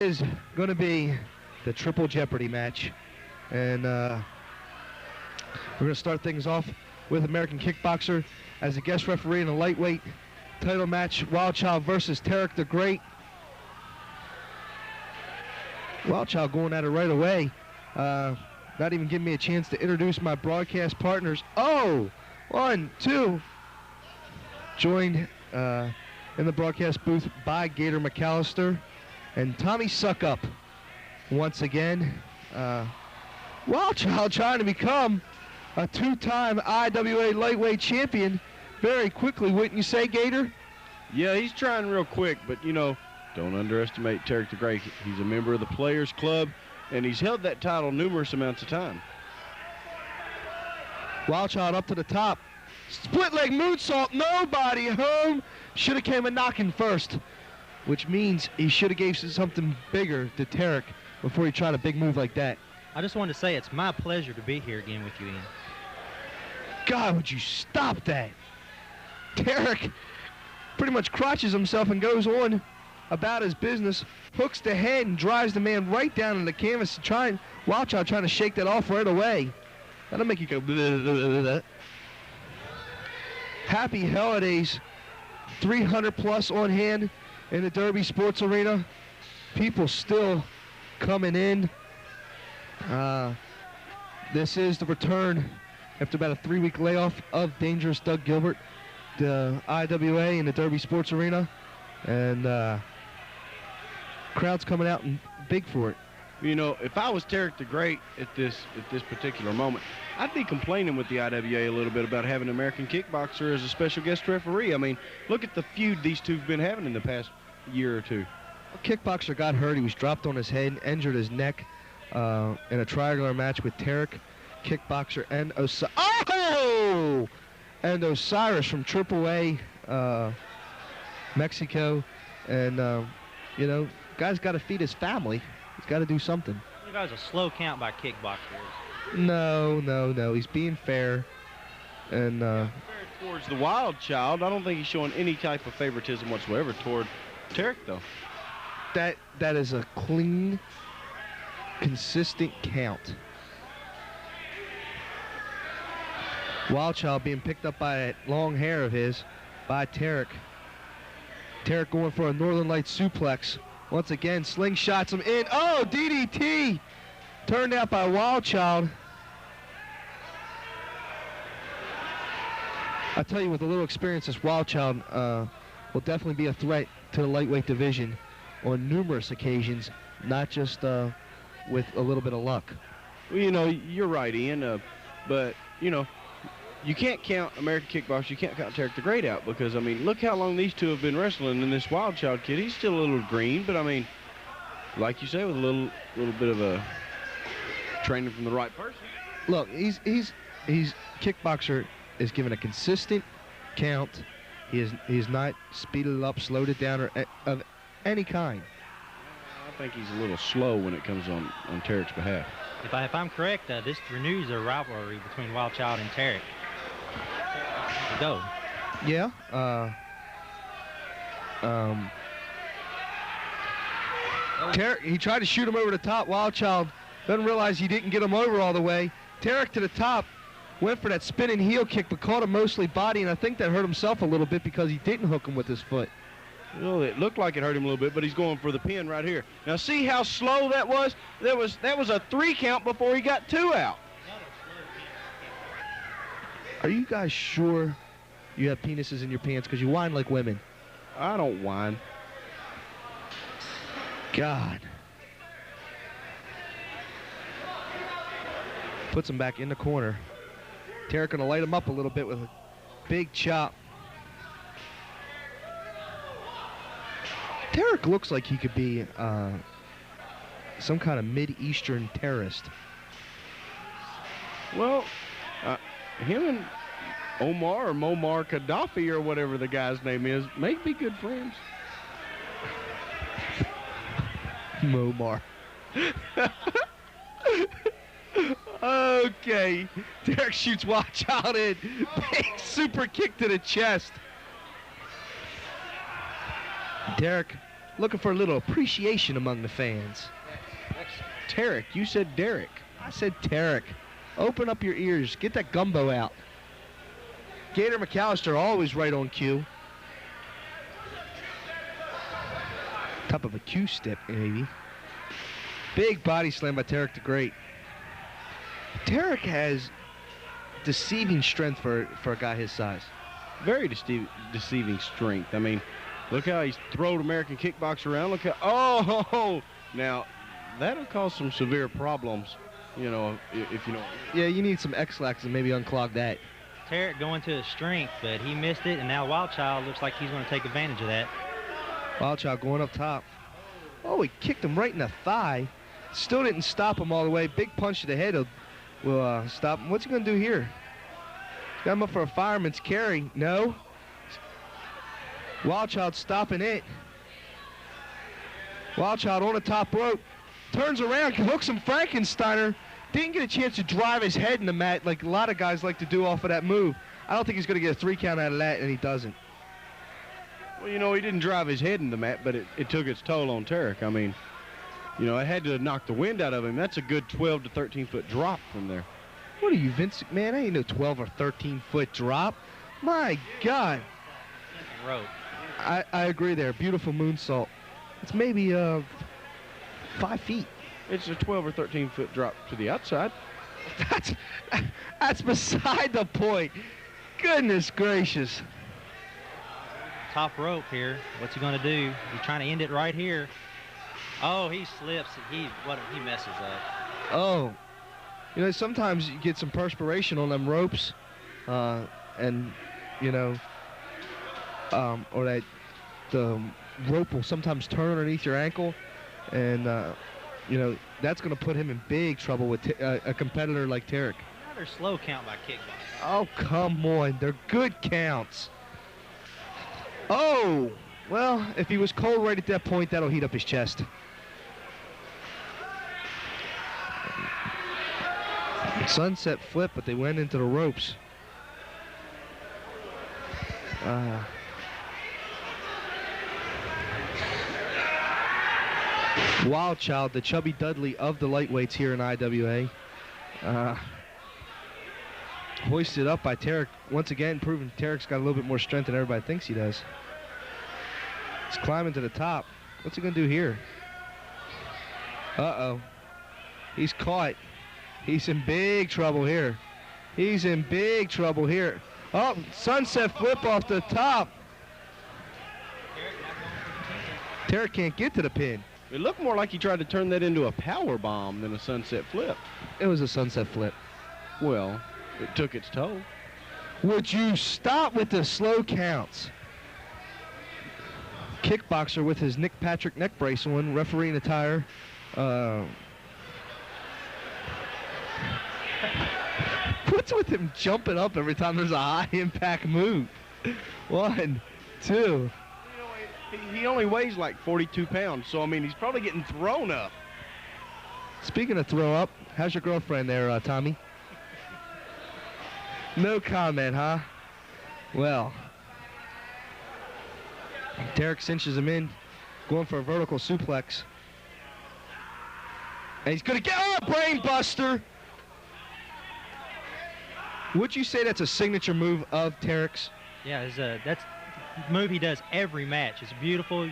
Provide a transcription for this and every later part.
Is going to be the Triple Jeopardy match, and we're going to start things off with American Kickboxer as a guest referee in a lightweight title match. Wild Child versus Terrick the Great. Wild Child going at it right away. Not even giving me a chance to introduce my broadcast partners. Oh, 1, 2. Joined in the broadcast booth by Gator McAllister and Tommy Suckup once again. Wild Child trying to become a 2-time IWA lightweight champion very quickly, wouldn't you say, Gator? Yeah, he's trying real quick, but, you know, don't underestimate Terrick the Great. He's a member of the Players Club, and he's held that title numerous amounts of time. Wild Child up to the top. Split leg moonsault, nobody home. Should have came a knocking first, which means he should have gave something bigger to Terrick before he tried a big move like that. I just wanted to say it's my pleasure to be here again with you, Ian. God, would you stop that? Terrick pretty much crotches himself and goes on about his business, hooks the head and drives the man right down in the canvas, Wild Child trying to shake that off right away. That'll make you go blah, blah, blah, blah. Happy Helladay's 300 plus on hand in the Derby Sports Arena. People still coming in. This is the return after about a 3-week layoff of Dangerous Doug Gilbert, the IWA in the Derby Sports Arena, and crowds coming out and big for it. You know, if I was Terrick the Great at this particular moment, I'd be complaining with the IWA a little bit about having an American Kickboxer as a special guest referee. I mean, look at the feud these two have been having in the past year or two. Kickboxer got hurt. He was dropped on his head, injured his neck in a triangular match with Terrick, Kickboxer, and Osiris from AAA Mexico. And, you know, guy's got to feed his family. He's got to do something. You guys a slow count by Kickboxers. No. He's being fair. And fair towards the Wild Child. I don't think he's showing any type of favoritism whatsoever toward Terrick, though. That is a clean, consistent count. Wild Child being picked up by that long hair of his by Terrick. Terrick going for a Northern Lights suplex. Once again, slingshots him in. Oh, DDT! Turned out by Wild Child. I tell you, with a little experience, this Wild Child will definitely be a threat to the lightweight division on numerous occasions, not just with a little bit of luck. Well, you know, you're right, Ian, but, you know, you can't count American Kickboxer, you can't count Terrick the Great out because, I mean, look how long these two have been wrestling, and this Wild Child kid, he's still a little green, but, I mean, like you say, with a little bit of a training from the right person. Look, he's Kickboxer is given a consistent count. He is not speeded it up, slowed it down, or of any kind. I think he's a little slow when it comes on Terrick's behalf. If I'm correct, this renews a rivalry between Wild Child and Terrick. Go. Yeah. Terrick, he tried to shoot him over the top. Wild Child doesn't realize he didn't get him over all the way. Terrick to the top, went for that spinning heel kick, but caught him mostly body, and I think that hurt himself a little bit because he didn't hook him with his foot. Well, it looked like it hurt him a little bit, but he's going for the pin right here. Now, see how slow that was? That was a 3 count before he got 2 out. Are you guys sure you have penises in your pants? Because you whine like women. I don't whine. God. Puts him back in the corner. Terrick going to light him up a little bit with a big chop. Terrick looks like he could be some kind of Mid-Eastern terrorist. Well, him and Omar or Muammar Gaddafi or whatever the guy's name is may be good friends. Muammar. Okay. Terrick shoots Wild Child in. Big super kick to the chest. Terrick looking for a little appreciation among the fans. That's Terrick. You said Derek. I said Terrick. Open up your ears. Get that gumbo out. Gator McAllister always right on cue. Top of a Q step, maybe. Big body slam by Terrick the Great. Terrick has deceiving strength for a guy his size. Very deceiving strength. I mean, look how he's thrown American kickboxer around. Look how, oh, now that'll cause some severe problems, you know, if you know. Yeah, you need some X-Lax and maybe unclog that. Terrick going to his strength, but he missed it, and now Wild Child looks like he's going to take advantage of that. Wild Child going up top. Oh, he kicked him right in the thigh. Still didn't stop him all the way. Big punch to the head will stop him. What's he going to do here? Got him up for a fireman's carry. No. Wild Child stopping it. Wild Child on the top rope. Turns around, hooks him Frankensteiner. Didn't get a chance to drive his head in the mat like a lot of guys like to do off of that move. I don't think he's going to get a 3 count out of that, and he doesn't. Well, you know, he didn't drive his head in the mat, but it took its toll on Terrick. I mean, you know, it had to knock the wind out of him. That's a good 12 to 13-foot drop from there. What are you, Vince McMahon? I ain't no 12 or 13-foot drop. My God. Rope. I agree there. Beautiful moonsault. It's maybe 5 feet. It's a 12 or 13-foot drop to the outside. That's beside the point. Goodness gracious. Top rope here. What's he going to do? He's trying to end it right here. Oh, he slips. He messes up. Oh. You know, sometimes you get some perspiration on them ropes, and, you know, or that the rope will sometimes turn underneath your ankle, and, you know, that's going to put him in big trouble with a competitor like Terrick. Another slow count by kickboxing. Oh, come on. They're good counts. Oh, well, if he was cold right at that point, that'll heat up his chest. Sunset flip, but they went into the ropes. Wild Child, the Chubby Dudley of the lightweights here in IWA. Hoisted up by Terrick, once again proving Terrick's got a little bit more strength than everybody thinks he does. He's climbing to the top. What's he gonna do here? Uh-oh. He's caught. He's in big trouble here. He's in big trouble here. Oh, sunset flip off the top. Terrick can't get to the pin. It looked more like he tried to turn that into a power bomb than a sunset flip. It was a sunset flip. Well, it took its toll. Would you stop with the slow counts? Kickboxer with his Nick Patrick neck brace on, refereeing attire. What's with him jumping up every time there's a high impact move? 1, 2. He only weighs like 42 pounds, so I mean he's probably getting thrown up. Speaking of throw up, how's your girlfriend there, Tommy? No comment, huh? Well, Terrick cinches him in, going for a vertical suplex. And he's gonna get a brain buster. Would you say that's a signature move of Terrick's? Yeah, that's a move he does every match. It's beautiful.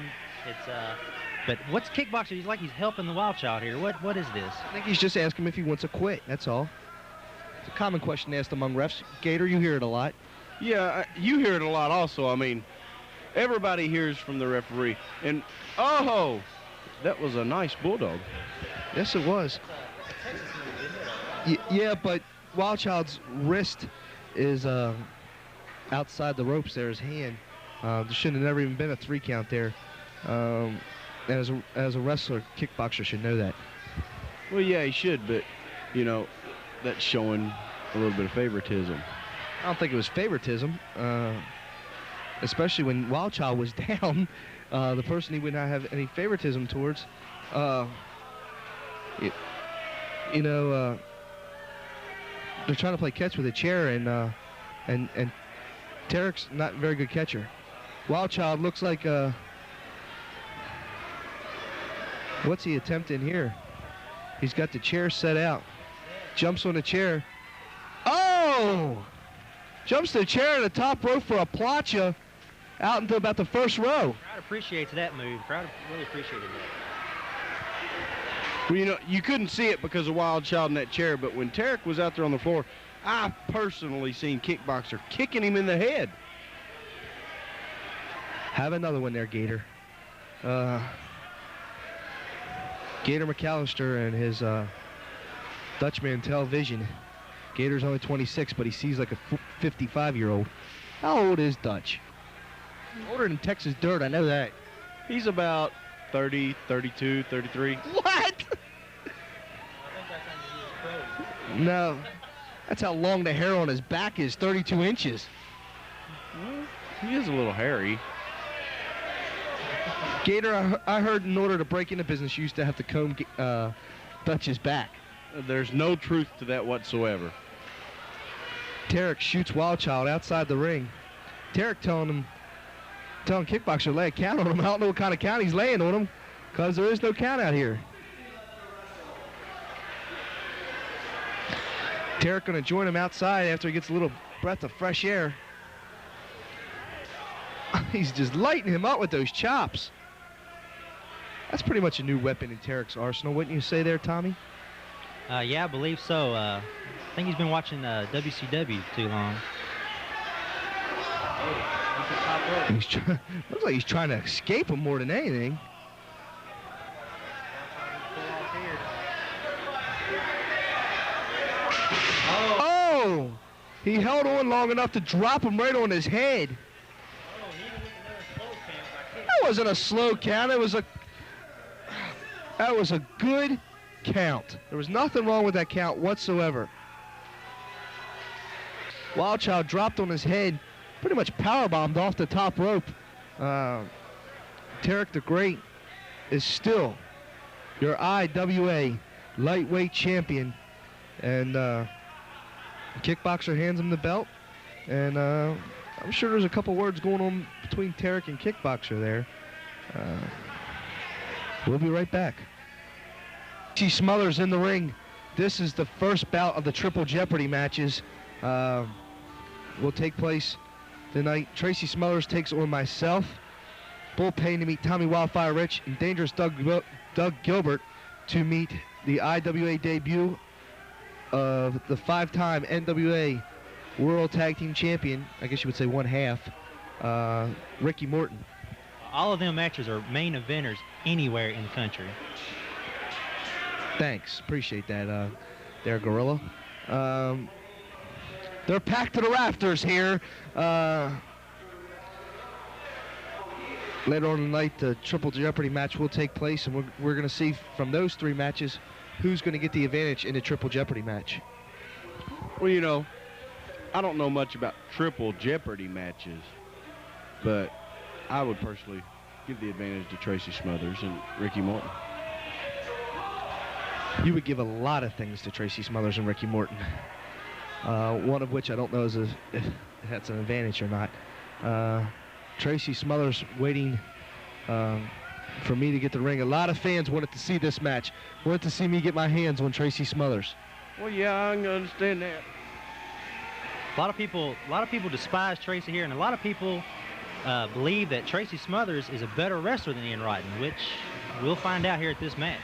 But what's kickboxer? He's like he's helping the Wild Child here. What is this? I think he's just asking him if he wants to quit. That's all. It's a common question asked among refs. Gator, you hear it a lot. Yeah, you hear it a lot also. I mean, everybody hears from the referee. And, oh, that was a nice bulldog. Yes, it was. Yeah, but Wild Child's wrist is outside the ropes there, his hand. There should have never even been a 3 count there. As a wrestler, kickboxer should know that. Well, yeah, he should, but, you know, that's showing a little bit of favoritism. I don't think it was favoritism, especially when Wild Child was down. The person he would not have any favoritism towards. They're trying to play catch with a chair, and Terrick's not a very good catcher. Wild Child looks like What's he attempting here? He's got the chair set out. Jumps on the chair. Oh! Jumps to the chair in the top rope for a plancha out into about the first row. The crowd appreciates that move. The crowd really appreciated that. Well, you know, you couldn't see it because of Wild Child in that chair, but when Terrick was out there on the floor, I personally seen Kickboxer kicking him in the head. Have another one there, Gator. Gator McAllister and his Dutchman television. Gator's only 26, but he sees like a 55-year-old. How old is Dutch? Older than Texas Dirt, I know that. He's about 30, 32, 33. What? No. That's how long the hair on his back is, 32 inches. Well, he is a little hairy. Gator, I heard in order to break into business, you used to have to comb Dutch's back. There's no truth to that whatsoever. Terrick shoots Wild Child outside the ring. Terrick telling Kickboxer to lay a count on him. I don't know what kind of count he's laying on him because there is no count out here. Terrick going to join him outside after he gets a little breath of fresh air. He's just lighting him up with those chops. That's pretty much a new weapon in Terrick's arsenal, wouldn't you say there, Tommy? Yeah, I believe so. I think he's been watching WCW too long. Looks like he's trying to escape him more than anything. Oh! He held on long enough to drop him right on his head. That wasn't a slow count. That was a good count. There was nothing wrong with that count whatsoever. Wild Child dropped on his head, pretty much powerbombed off the top rope. Terrick the Great is still your IWA lightweight champion. And Kickboxer hands him the belt. And I'm sure there's a couple words going on between Terrick and Kickboxer there. We'll be right back. Smothers in the ring. This is the first bout of the Triple Jeopardy matches. Will take place tonight. Tracy Smothers takes on myself. Bull Payne to meet Tommy Wildfire Rich, and Dangerous Doug Gilbert to meet the IWA debut of the 5-time NWA World Tag Team Champion, I guess you would say one half, Ricky Morton. All of them matches are main eventers anywhere in the country. Thanks, appreciate that, there, Gorilla. They're packed to the rafters here. Later on tonight, the Triple Jeopardy match will take place, and we're going to see from those 3 matches who's going to get the advantage in the Triple Jeopardy match. Well, you know, I don't know much about Triple Jeopardy matches, but I would personally give the advantage to Tracy Smothers and Ricky Morton. You would give a lot of things to Tracy Smothers and Ricky Morton. One of which I don't know if that's an advantage or not. Tracy Smothers waiting for me to get the ring. A lot of fans wanted to see this match. Wanted to see me get my hands on Tracy Smothers. Well, yeah, I can understand that. A lot of people despise Tracy here, and a lot of people believe that Tracy Smothers is a better wrestler than Ian Rotten, which we'll find out here at this match.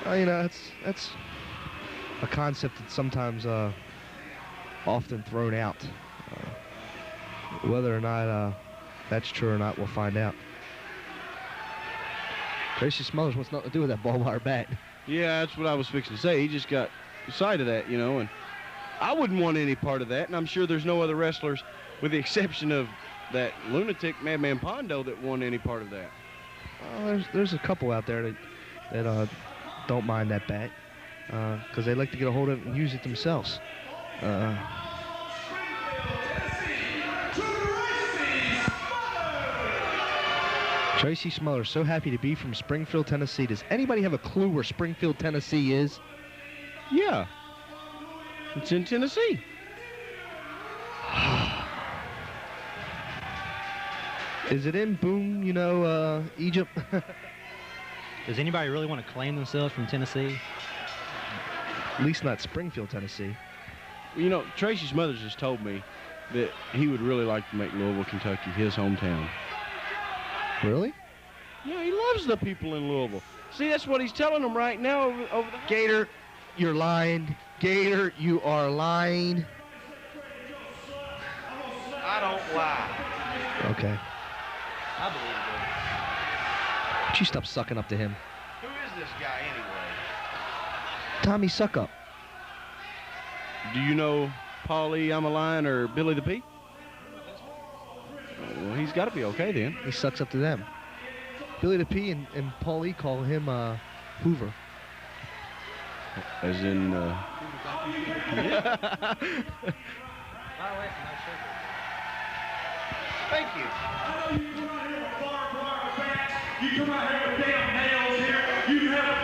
You know, that's a concept that's sometimes often thrown out. Whether or not that's true or not, we'll find out. Tracy Smothers wants nothing to do with that barbed wire bat. Yeah, that's what I was fixing to say. He just got sight of that, you know, and I wouldn't want any part of that, and I'm sure there's no other wrestlers, with the exception of that lunatic Man Pondo, that want any part of that. Well, there's a couple out there that don't mind that bat because they like to get a hold of it and use it themselves. Tracy Smothers, so happy to be from Springfield, Tennessee. Does anybody have a clue where Springfield, Tennessee is? Yeah. It's in Tennessee. Is it in Boom, you know, Egypt? Does anybody really want to claim themselves from Tennessee? At least not Springfield, Tennessee. You know, Tracy Smothers has told me that he would really like to make Louisville, Kentucky his hometown. Really? Yeah, he loves the people in Louisville. See, that's what he's telling them right now over the... Gator, you're lying. Gator, you are lying. I don't lie. Okay. I believe it. Would you stop sucking up to him? Who is this guy anyway? Tommy Suck Up. Do you know Paulie, I'm a Lion, or Billy the P? Well, he's got to be okay then. He sucks up to them. Billy the P and Paul E call him Hoover. As in, Thank you. I know you come out here with barbed wire bats. You come out here with damn nails here. You have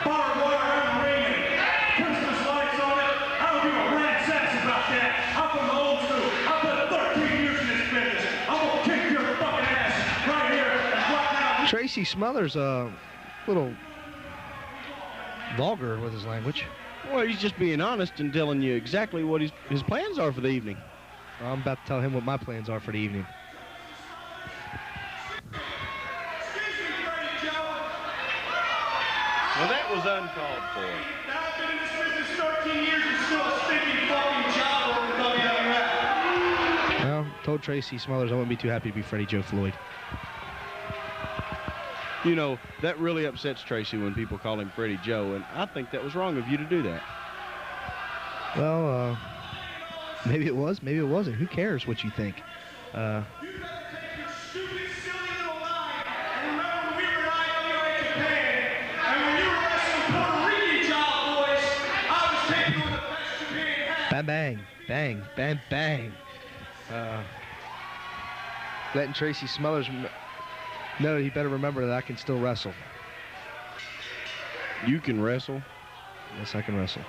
barbed wire around the ring and Christmas lights on it. I don't give a rat's ass about that. I'm from the old school. I put 13 years in this business. I'm gonna kick your fucking ass right here and right now. Tracy Smothers, a little vulgar with his language. well, he's just being honest and telling you exactly what his plans are for the evening. I'm about to tell him what my plans are for the evening. Well, that was uncalled for. I've been in this business 13 years and still a stinking fucking job over the WWF. Well, told Tracy Smothers I wouldn't be too happy to be Freddie Joe Floyd. You know, that really upsets Tracy when people call him Freddie Joe, and I think that was wrong of you to do that. Well, maybe it was, maybe it wasn't. Who cares what you think? You better take your stupid, silly little line and remember when we were in IWA Japan, and when you were wrestling Puerto Rican Child Boys, I was taking on the best Japan had. Bang, bang, bang, bang, bang. Letting Tracy Smothers know he better remember that I can still wrestle. You can wrestle. Yes, I can wrestle.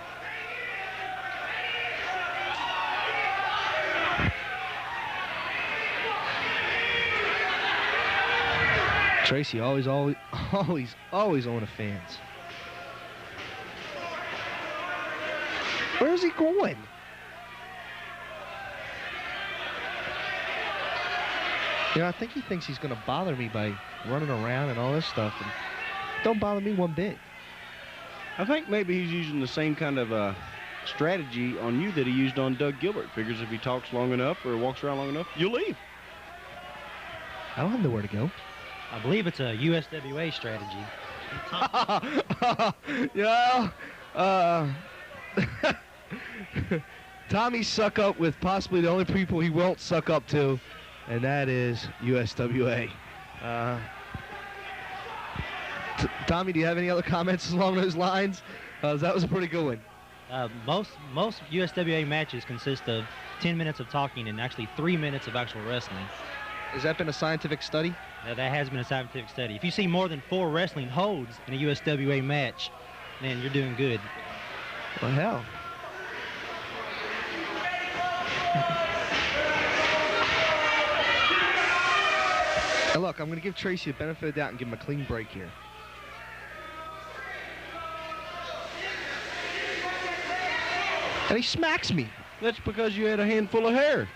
Tracy always on the fans. Where's he going? You know, I think he thinks he's going to bother me by running around and all this stuff. And don't bother me one bit. I think maybe he's using the same kind of strategy on you that he used on Doug Gilbert. Figures if he talks long enough or walks around long enough, you'll leave. I don't have nowhere to go. I believe it's a USWA strategy. Yeah. Tommy suck up with possibly the only people he won't suck up to, and that is USWA. Tommy, do you have any other comments along those lines? That was a pretty good one. Most USWA matches consist of 10 minutes of talking and actually 3 minutes of actual wrestling. Has that been a scientific study? That has been a scientific study. If you see more than 4 wrestling holds in a USWA match, then you're doing good. Well, hell. Now look, I'm going to give Tracy the benefit of the doubt and give him a clean break here. And he smacks me. That's because you had a handful of hair.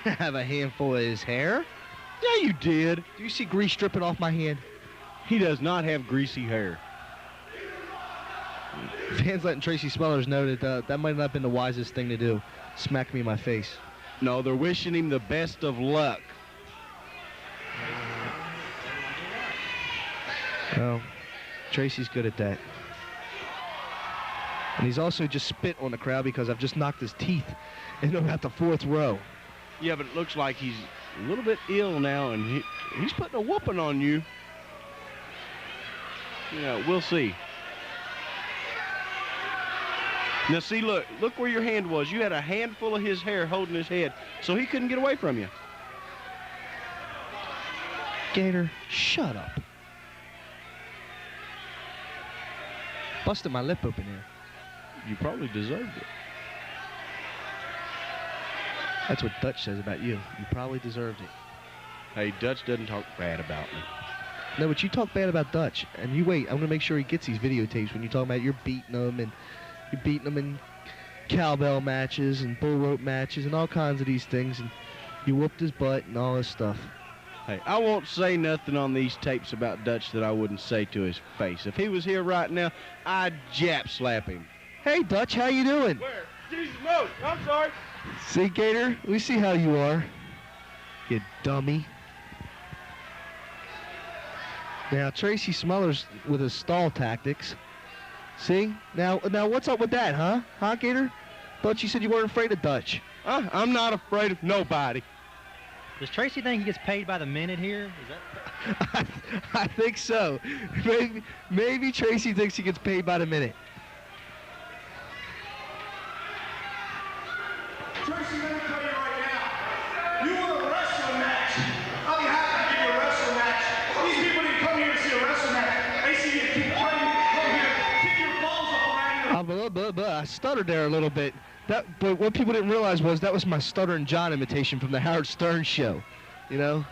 Have a handful of his hair? Yeah, you did. Do you see grease dripping off my hand? He does not have greasy hair. Fans letting Tracy Smothers know that that might not have been the wisest thing to do. Smack me in my face. No, they're wishing him the best of luck. Well, Tracy's good at that. And he's also just spit on the crowd because I've just knocked his teeth into about the 4th row. Yeah, but it looks like he's a little bit ill now, and he's putting a whooping on you. Yeah, we'll see. Now, see, look where your hand was. You had a handful of his hair holding his head, so he couldn't get away from you. Gator, shut up. Busted my lip open here. You probably deserved it. That's what Dutch says about you. You probably deserved it. Hey, Dutch doesn't talk bad about me. No, but you talk bad about Dutch, and you wait. I'm gonna make sure he gets these videotapes when you talk about you're beating him and you're beating him in cowbell matches and bull rope matches and all kinds of these things, and you whooped his butt and all this stuff. Hey, I won't say nothing on these tapes about Dutch that I wouldn't say to his face. If he was here right now, I'd jap slap him. Hey, Dutch, how you doing? Where? Jesus, no, I'm sorry. See, Gator, we see how you are, you dummy. Now, Tracy Smothers with his stall tactics. See? Now, what's up with that, huh? Huh, Gator? Thought you said you weren't afraid of Dutch. I'm not afraid of nobody. Does Tracy think he gets paid by the minute here? Is that? I think so. Maybe Tracy thinks he gets paid by the minute. Tracy, let me tell you right now, you want a wrestling match. I'll be happy to give you a wrestling match. These people didn't come here to see a wrestling match. They see you keep trying to come here, kick your balls up around your... I stuttered there a little bit. But what people didn't realize was that was my Stuttering John imitation from the Howard Stern show, you know,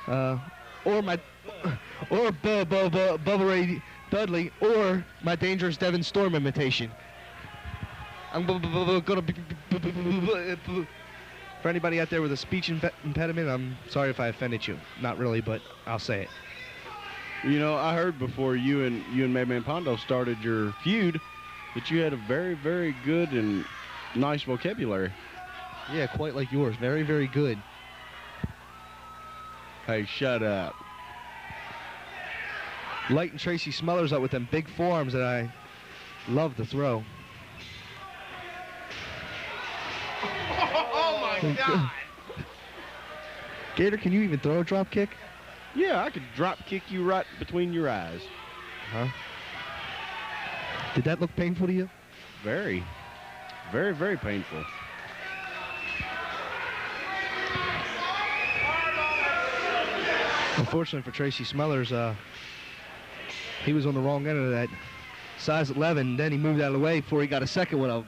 or Bubba Ray Dudley, or my Dangerous Devin Storm imitation. I'm gonna be for anybody out there with a speech impediment. I'm sorry if I offended you. Not really, but I'll say it. You know, I heard before you and Man Pondo started your feud that you had a very, very good and nice vocabulary. Yeah, quite like yours. Very, very good. Hey, shut up. Lighting Tracy Smothers up with them big forearms that I love to throw. Oh, my God. Gator, can you even throw a drop kick? Yeah, I could drop kick you right between your eyes. Huh? Did that look painful to you? Very. Very, very painful. Unfortunately for Tracy Smothers, he was on the wrong end of that size 11. Then he moved out of the way before he got a second one up.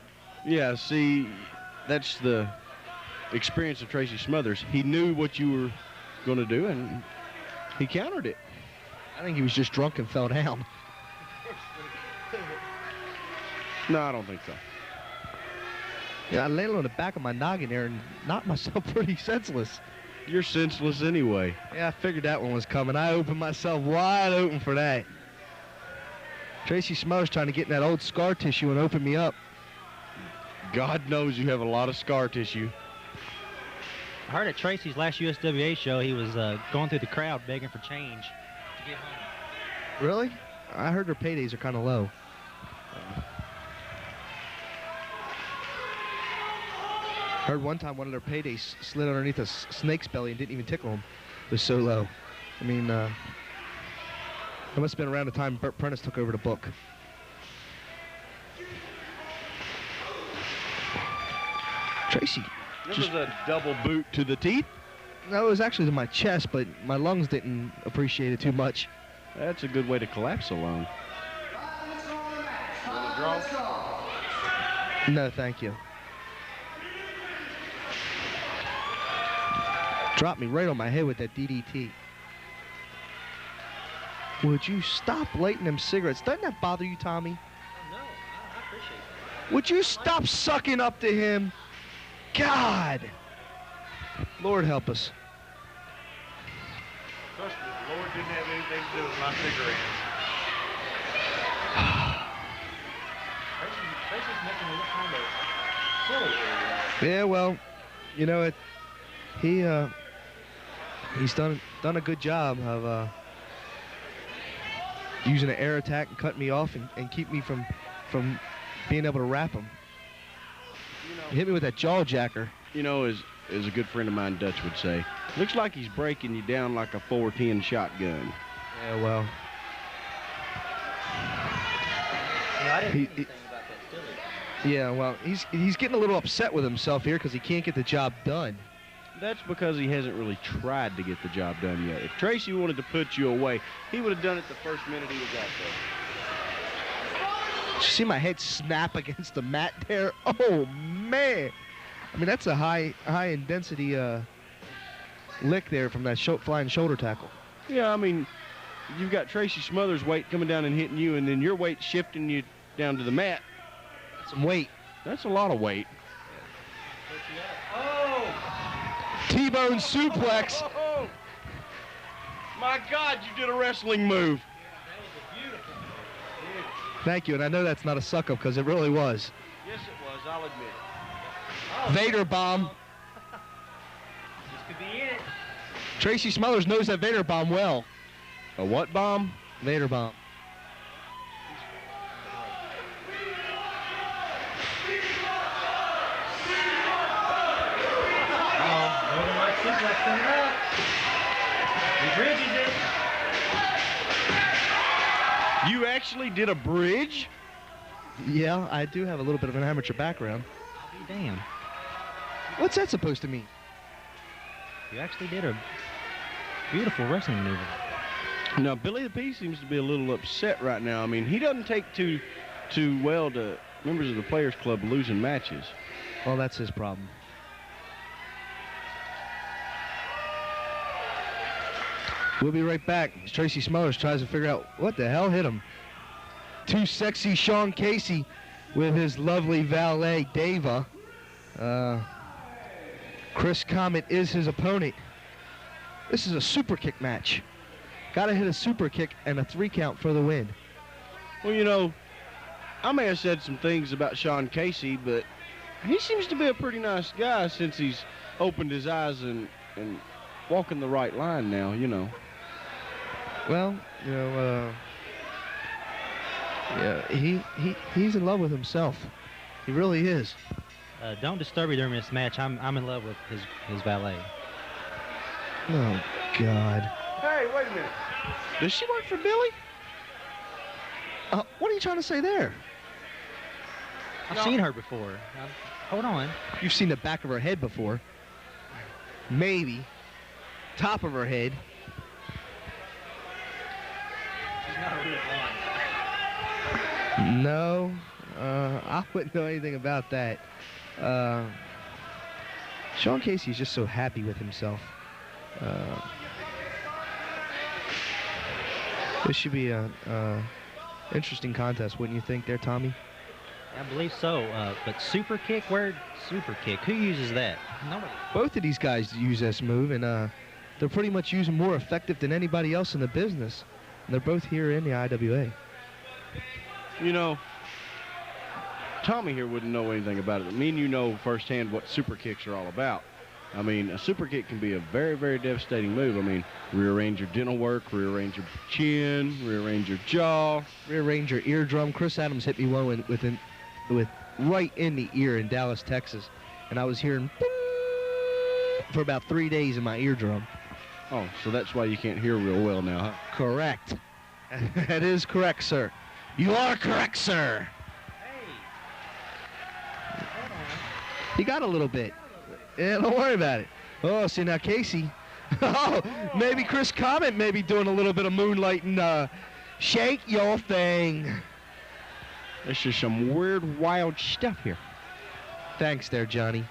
Yeah, see, that's the experience of Tracy Smothers. He knew what you were going to do, and he countered it. I think he was just drunk and fell down. No, I don't think so. Yeah, I landed on the back of my noggin there and knocked myself pretty senseless. You're senseless anyway. Yeah, I figured that one was coming. I opened myself wide open for that. Tracy Smothers trying to get in that old scar tissue and open me up. God knows you have a lot of scar tissue. I heard at Tracy's last USWA show he was going through the crowd begging for change to get home. Really? I heard their paydays are kind of low. Heard one time one of their paydays slid underneath a snake's belly and didn't even tickle him. It was so low. I mean, it must have been around the time Burt Prentice took over the book. Tracy. This was a double boot to the teeth. No, it was actually to my chest, but my lungs didn't appreciate it too much. That's a good way to collapse a lung. No, thank you. Dropped me right on my head with that DDT. Would you stop lighting them cigarettes? Doesn't that bother you, Tommy? Oh, no, I appreciate that. Would you stop sucking up to him? God! Lord help us. Trust me, the Lord didn't have anything to do with my cigarettes. Tracy's making me look kind of silly. Yeah, well, you know it. He's done a good job of using an air attack and cutting me off and keep me from being able to wrap him. He hit me with that jaw jacker. You know, as a good friend of mine, Dutch, would say, looks like he's breaking you down like a 410 shotgun. Yeah, well. No, I didn't hear anything about that silly. Yeah, well, he's getting a little upset with himself here because he can't get the job done. That's because he hasn't really tried to get the job done yet. If Tracy wanted to put you away, he would have done it the first minute he was out there. Did you see my head snap against the mat there? Oh, man. I mean, that's a high intensity lick there from that flying shoulder tackle. Yeah, I mean, you've got Tracy Smothers' weight coming down and hitting you, and then your weight shifting you down to the mat. Some weight. That's a lot of weight. Oh! T-bone suplex. Oh, my God, you did a wrestling move. That was a beautiful move. Thank you, and I know that's not a suck-up because it really was. Yes, it was. I'll admit it. Oh, Vader bomb. this could be it. Tracy Smothers knows that Vader bomb well. A what bomb? Vader bomb. Northern Light suplex coming up. He bridges it. You actually did a bridge? Yeah, I do have a little bit of an amateur background. I'll be damned. What's that supposed to mean? You actually did a beautiful wrestling maneuver. Now, Billy the P seems to be a little upset right now. I mean, he doesn't take too well to members of the Players Club losing matches. Well, that's his problem. We'll be right back. Tracy Smothers tries to figure out what the hell hit him. Too sexy Shawn Casey with his lovely valet, Dava. Chris Comet is his opponent. This is a super kick match. Gotta hit a super kick and a 3 count for the win. Well, you know, I may have said some things about Shawn Casey, but he seems to be a pretty nice guy since he's opened his eyes and walking the right line now, you know. Well, you know, yeah, he's in love with himself. He really is. Don't disturb me during this match. I'm in love with his valet. Oh, God. Hey, wait a minute. Does she work for Billy? What are you trying to say there? I've seen her before. Hold on. You've seen the back of her head before. Maybe. Top of her head. She's not a real blonde. No. I wouldn't know anything about that. Shawn Casey's just so happy with himself. This should be a interesting contest, wouldn't you think there, Tommy? I believe so. But super kick, super kick? Who uses that? Nobody. Both of these guys use this move, and they're pretty much using more effective than anybody else in the business. And they're both here in the IWA. You know, Tommy here wouldn't know anything about it, but me and you know firsthand what super kicks are all about. I mean, a super kick can be a very, very devastating move. I mean, rearrange your dental work, rearrange your chin, rearrange your jaw. Rearrange your eardrum. Chris Adams hit me one with right in the ear in Dallas, Texas. And I was hearing for about 3 days in my eardrum. Oh, so that's why you can't hear real well now, huh? Correct. That is correct, sir. You are correct, sir. Hey. Hold on. He got a little bit. Yeah, don't worry about it. Oh, see now Casey. Oh, maybe Chris Comet may be doing a little bit of moonlighting. Shake your thing. There's just some weird, wild stuff here. Thanks there, Johnny.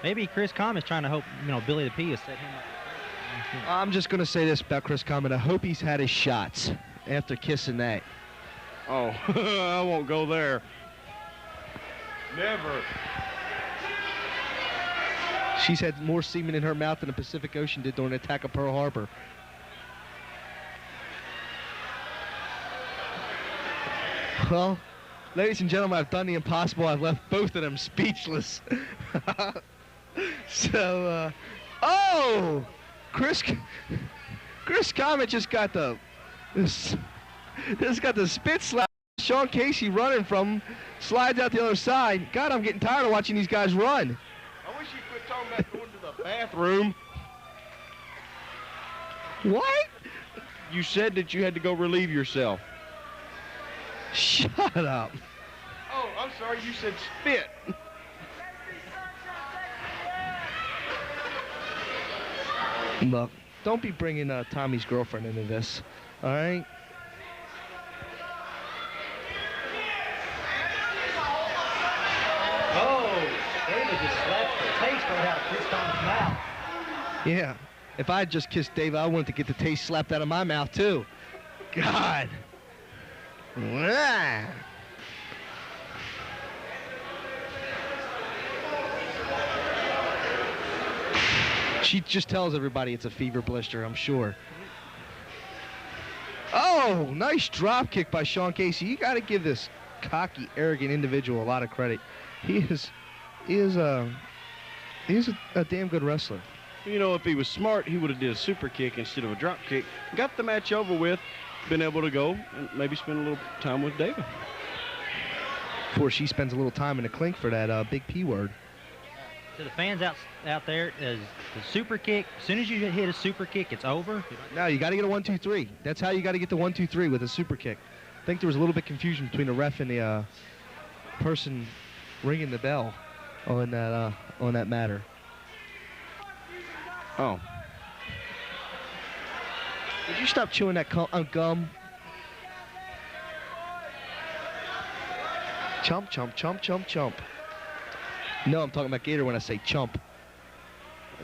Maybe Chris Comet's trying to hope, Billy the P has set him up. I'm just going to say this about Chris Comet. I hope he's had his shots after kissing that. Oh, I won't go there. Never. She's had more semen in her mouth than the Pacific Ocean did during the attack of Pearl Harbor. Well, ladies and gentlemen, I've done the impossible. I've left both of them speechless. So, oh! Chris Comet just got the spit slap. Shawn Casey running from him, slides out the other side. God, I'm getting tired of watching these guys run. I wish you quit talking about going to the bathroom. What? You said that you had to go relieve yourself. Shut up. Oh, I'm sorry, you said spit. Look, don't be bringing Tommy's girlfriend into this, all right? Oh, David just slapped the taste right out of Chris Comet's mouth. Yeah. If I had just kissed Dave, I wanted to get the taste slapped out of my mouth, too. God. Ah. She just tells everybody it's a fever blister, I'm sure. Oh, nice drop kick by Shawn Casey. You got to give this cocky, arrogant individual a lot of credit. He is a damn good wrestler. You know, if he was smart, he would have did a super kick instead of a drop kick. Got the match over with, been able to go and maybe spend a little time with David. Before she spends a little time in the clink for that big P word. To the fans out there, is the super kick, as soon as you hit a super kick, it's over? No, you got to get a 1, 2, 3. That's how you got to get the 1, 2, 3 with a super kick. I think there was a little bit confusion between the ref and the person ringing the bell on that matter. Oh. Would you stop chewing that gum? Chump, chump, chump, chump, chump. No, I'm talking about Gator when I say chump.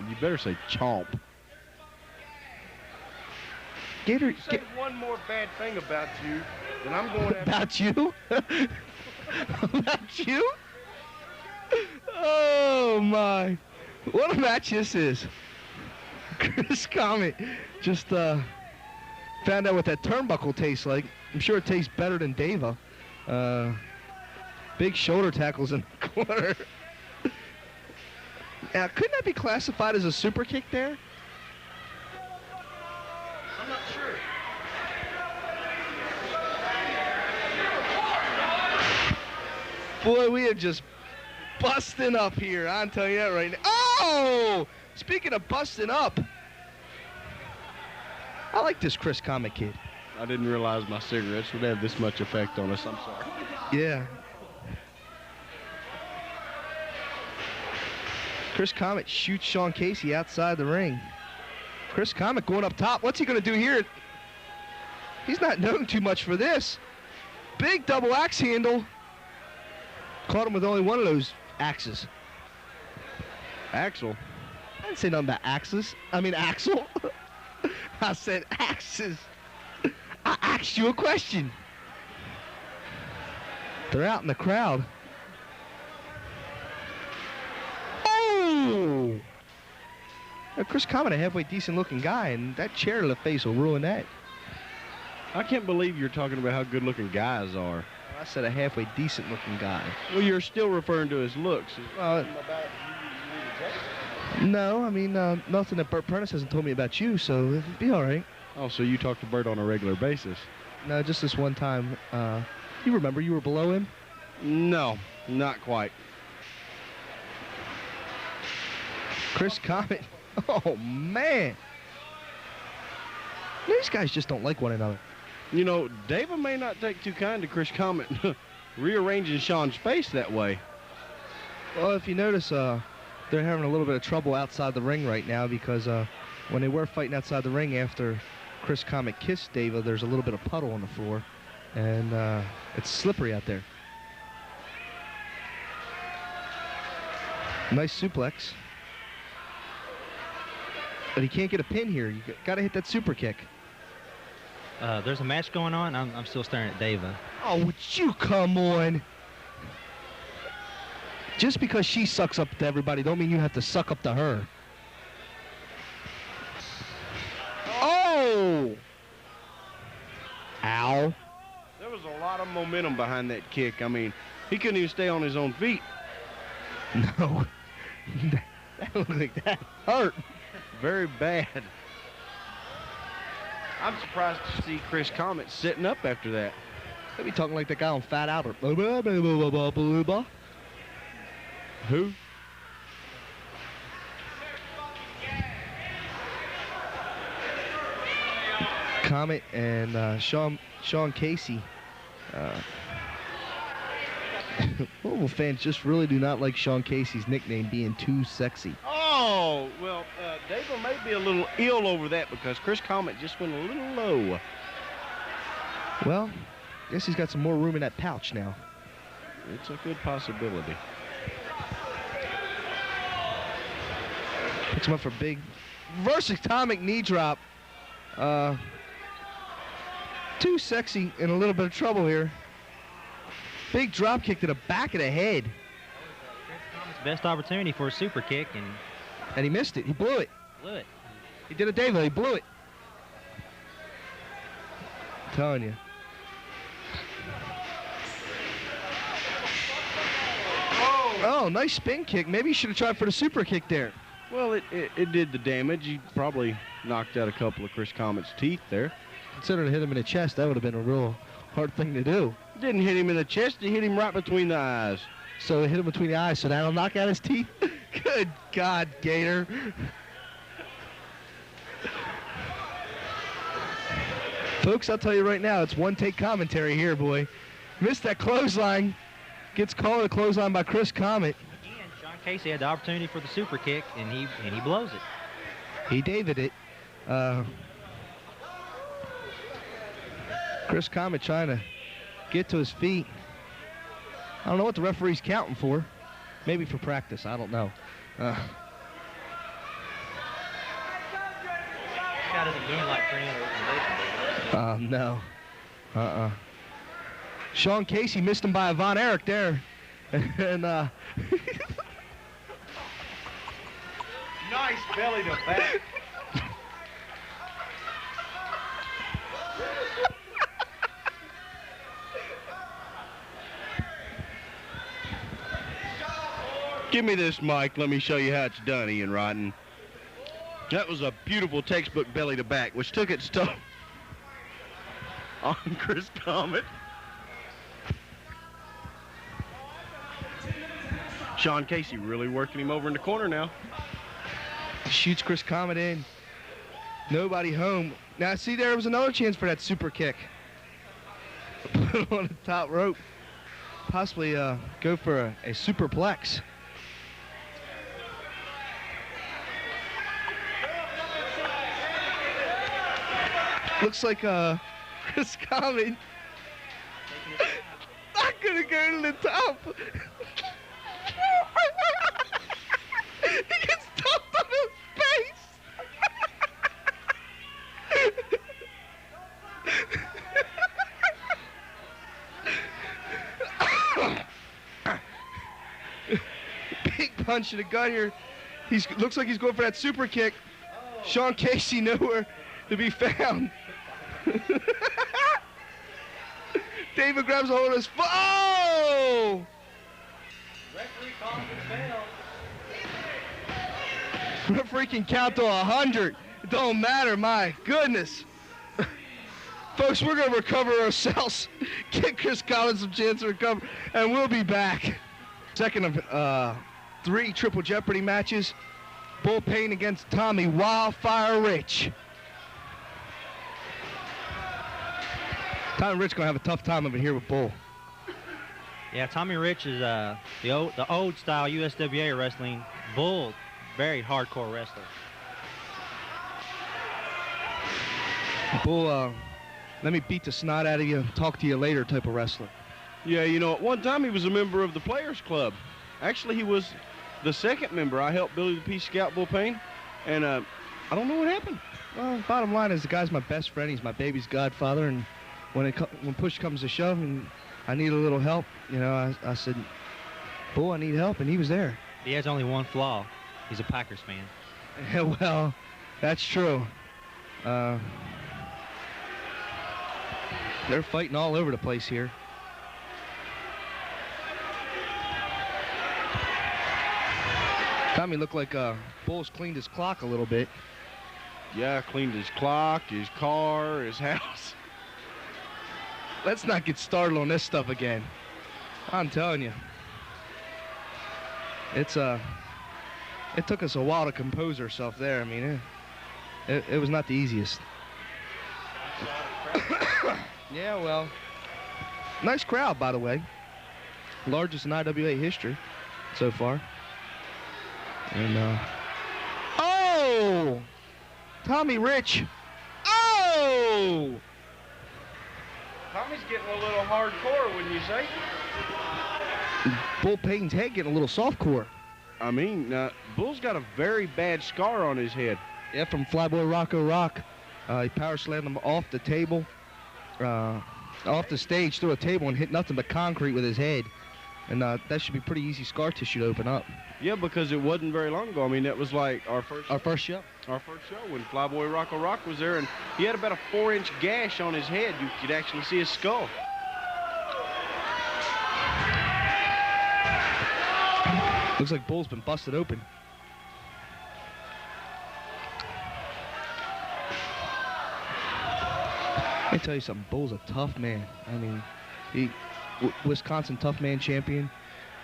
You better say chomp. Gator, Say one more bad thing about you, then I'm going after about you? About you? Oh my. What a match this is. Chris Comet just found out what that turnbuckle tastes like. I'm sure it tastes better than Deva. Big shoulder tackles in the corner. Now, couldn't that be classified as a super kick there? I'm not sure. Boy, we are just busting up here. I'm telling you that right now. Oh! Speaking of busting up, I like this Chris Comet kid. I didn't realize my cigarettes would have this much effect on us. I'm sorry. Yeah. Chris Comet shoots Shawn Casey outside the ring. Chris Comet going up top. What's he going to do here? He's not known too much for this. Big double axe handle. Caught him with only one of those axes. Axel. I didn't say nothing about axes. I mean Axel. I said axes. I asked you a question. They're out in the crowd. Oh! Now, Chris Comet, a halfway decent looking guy, and that chair to the face will ruin that. I can't believe you're talking about how good looking guys are. I said a halfway decent looking guy. Well, you're still referring to his looks. No, I mean, nothing that Bert Prentice hasn't told me about you, so it'll be all right. Oh, so you talk to Bert on a regular basis? No, just this one time. You remember you were below him? No, not quite. Chris Comet. Oh, man. These guys just don't like one another. You know, David may not take too kind to Chris Comet rearranging Shawn's face that way. Well, if you notice, they're having a little bit of trouble outside the ring right now because when they were fighting outside the ring after Chris Comet kissed David, there's a little bit of puddle on the floor, and it's slippery out there. Nice suplex. But he can't get a pin here. You got to hit that super kick. There's a match going on. I'm still staring at Deva. Oh, would you come on? Just because she sucks up to everybody don't mean you have to suck up to her. Oh! Ow. There was a lot of momentum behind that kick. I mean, he couldn't even stay on his own feet. No. That looked like that hurt. Very bad. I'm surprised to see Chris Comet sitting up after that. They be talking like the guy on Fat Albert. Who? Comet and Shawn Casey. Louisville fans just really do not like Shawn Casey's nickname being too sexy. Oh, well, David may be a little ill over that because Chris Comet just went a little low. Well, guess he's got some more room in that pouch now. It's a good possibility. Picks him up for big reverse atomic knee drop. Too sexy in a little bit of trouble here. Big drop kick to the back of the head. Comet's best opportunity for a super kick, And he missed it. He blew it. He did a David. He blew it. I'm telling you. Oh, nice spin kick. Maybe you should have tried for the super kick there. Well, it did the damage. He probably knocked out a couple of Chris Comet's teeth there. Considering it hit him in the chest, that would have been a real hard thing to do. Didn't hit him in the chest. It hit him right between the eyes. So it hit him between the eyes, so that'll knock out his teeth? Good God, Gator. Folks, I'll tell you right now, it's one-take commentary here, boy. Missed that clothesline. Gets called a clothesline by Chris Comet. again, Shawn Casey had the opportunity for the super kick, and he blows it. He David it. Chris Comet trying to get to his feet. I don't know what the referee's counting for. Maybe for practice. I don't know. This guy doesn't boom like for any other organization. No. Shawn Casey missed him by a Von Erich there. And Nice belly to back. Give me this mic. Let me show you how it's done, Ian Rotten. That was a beautiful textbook belly to back, which took its toll on Chris Comet. Shawn Casey really working him over in the corner now. shoots Chris Comet in. Nobody home. Now, see, there was another chance for that super kick. Put it on the top rope. Possibly go for a superplex. Looks like Chris Comet not gonna go to the top. He gets stomped on his face. Big punch to the gut here. Looks like he's going for that super kick. Shawn Casey nowhere to be found. David grabs a hold of his foot. Oh! Referee calls it fail. Referee can count to 100. It don't matter, my goodness. Folks, we're going to recover ourselves. Get Chris Collins some chance to recover, and we'll be back. Second of 3 Triple Jeopardy matches. Bull Payne against Tommy Wildfire Rich. Tommy Rich going to have a tough time over here with Bull. Yeah, Tommy Rich is the old style USWA wrestling. Bull, very hardcore wrestler. Bull, let me beat the snot out of you, talk to you later type of wrestler. Yeah, you know, at one time he was a member of the Players Club. Actually, he was the second member. I helped Billy the Peace scout Bull Payne, and I don't know what happened. Well, bottom line is the guy's my best friend. He's my baby's godfather, and when push comes to shove and I need a little help, you know, I said, Bull, I need help, and he was there. He has only one flaw. He's a Packers fan. Well, that's true. They're fighting all over the place here. Tommy looked like Bull's cleaned his clock a little bit. Yeah, cleaned his clock, his car, his house. Let's not get started on this stuff again. I'm telling you. It took us a while to compose ourselves there. I mean, it was not the easiest. Yeah, well, nice crowd, by the way. Largest in IWA history so far. And, oh! Tommy Rich. Oh! Tommy's getting a little hardcore, wouldn't you say? Bull Payne's head getting a little softcore. I mean, Bull's got a very bad scar on his head. Yeah, from Flyboy Rocco Rock. He power slammed him off the table. off the stage through a table and hit nothing but concrete with his head. And that should be pretty easy scar tissue to open up. Yeah, because it wasn't very long ago. I mean, that was like our first show. Our first show when Flyboy Rocco Rock was there, and he had about a 4-inch gash on his head. You could actually see his skull. Looks like Bull's been busted open. Let me tell you something. Bull's a tough man. I mean, Wisconsin Tough Man champion,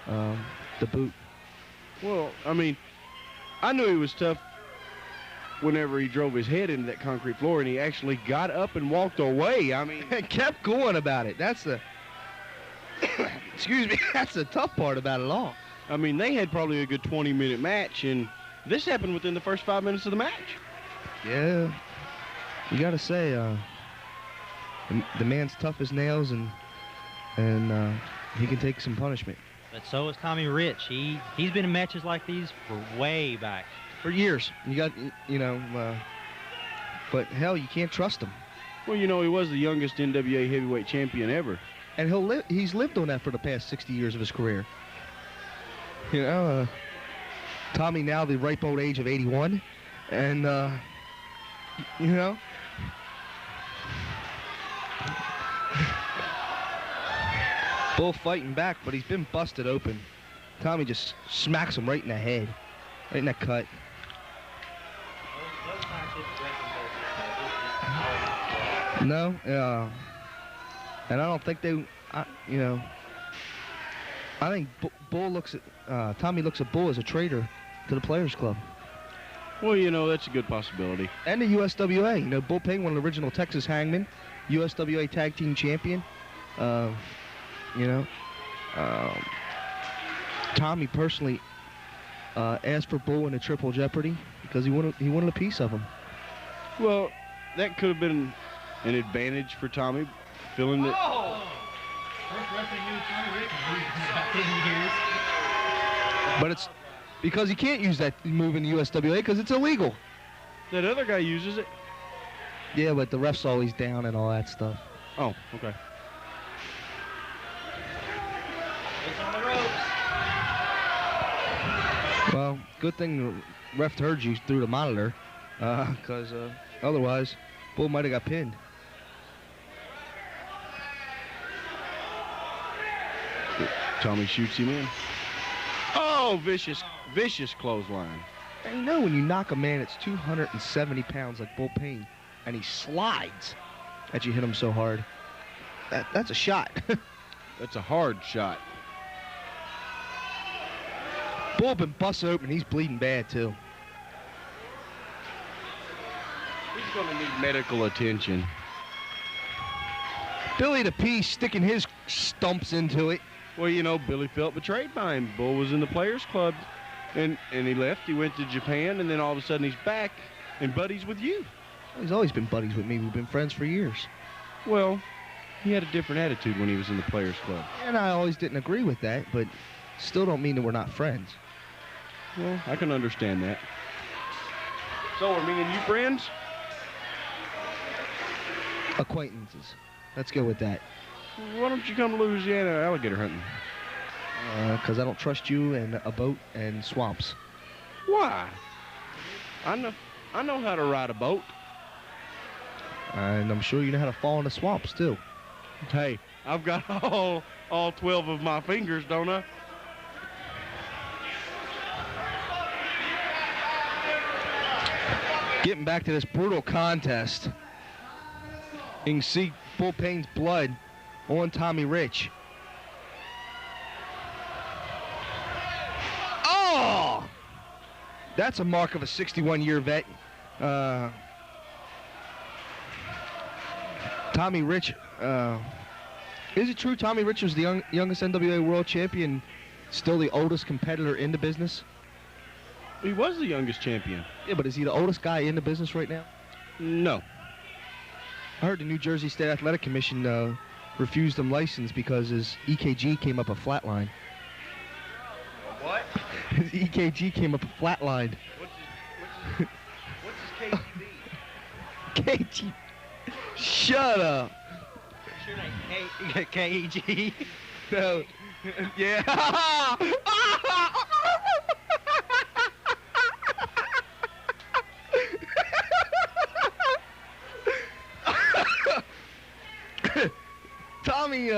the boot. Well, I mean, I knew he was tough whenever he drove his head into that concrete floor, and he actually got up and walked away. I mean, and kept going about it. That's the excuse me. That's the tough part about it all. I mean, they had probably a good 20-minute match, and this happened within the first 5 minutes of the match. Yeah, you gotta say, the man's tough as nails, and he can take some punishment. But so is Tommy Rich. He's been in matches like these for way back. For years. You got, but hell, you can't trust him. Well, you know, he was the youngest NWA heavyweight champion ever. And he's lived on that for the past 60 years of his career. You know, Tommy now the ripe old age of 81, and you know, Bull fighting back, but he's been busted open. Tommy just smacks him right in the head, right in that cut. No, and I don't think I think Bull looks at Tommy looks at Bull as a traitor to the Players Club. Well, you know, that's a good possibility. And the USWA. You know, Bull Penguin, original Texas Hangman, USWA Tag Team Champion. Tommy personally asked for Bull in a Triple Jeopardy because he wanted a piece of him. Well, that could have been an advantage for Tommy, feeling that. Oh! First wrestling move Tommy Rich in about 10 years. But it's because he can't use that move in the USWA because it's illegal. That other guy uses it. Yeah, but the ref's always down and all that stuff. Oh, okay. It's on the ropes. Well, good thing the ref heard you through the monitor, because otherwise, Bull might have got pinned. Tommy shoots him in. Oh, vicious clothesline. And you know when you knock a man that's 270 pounds like Bull Payne, and he slides that you hit him so hard, that's a shot. That's a hard shot. Bull been busted open. He's bleeding bad, too. He's going to need medical attention. Billy the Peace sticking his stumps into it. Well, you know, Billy felt betrayed by him. Bull was in the Players Club, and he left. He went to Japan, and then all of a sudden he's back and buddies with you. He's always been buddies with me. We've been friends for years. Well, he had a different attitude when he was in the Players Club. And I always didn't agree with that, but still don't mean that we're not friends. Well, I can understand that. So are me and you friends? Acquaintances. Let's go with that. Why don't you come to Louisiana alligator hunting? Because I don't trust you and a boat and swamps. Why? I know how to ride a boat. And I'm sure you know how to fall in the swamps, too. Hey, I've got all 12 of my fingers, don't I? Getting back to this brutal contest. You can see Bull Payne's blood on Tommy Rich. Oh! That's a mark of a 61-year vet. Tommy Rich, is it true Tommy Rich was the youngest NWA World Champion, still the oldest competitor in the business? He was the youngest champion. Yeah, but is he the oldest guy in the business right now? No. I heard the New Jersey State Athletic Commission refused him license because his EKG came up a flatline. What? His EKG came up a flatline. What's his KGB? KG. Shut up. KEG. No. Yeah. Tommy,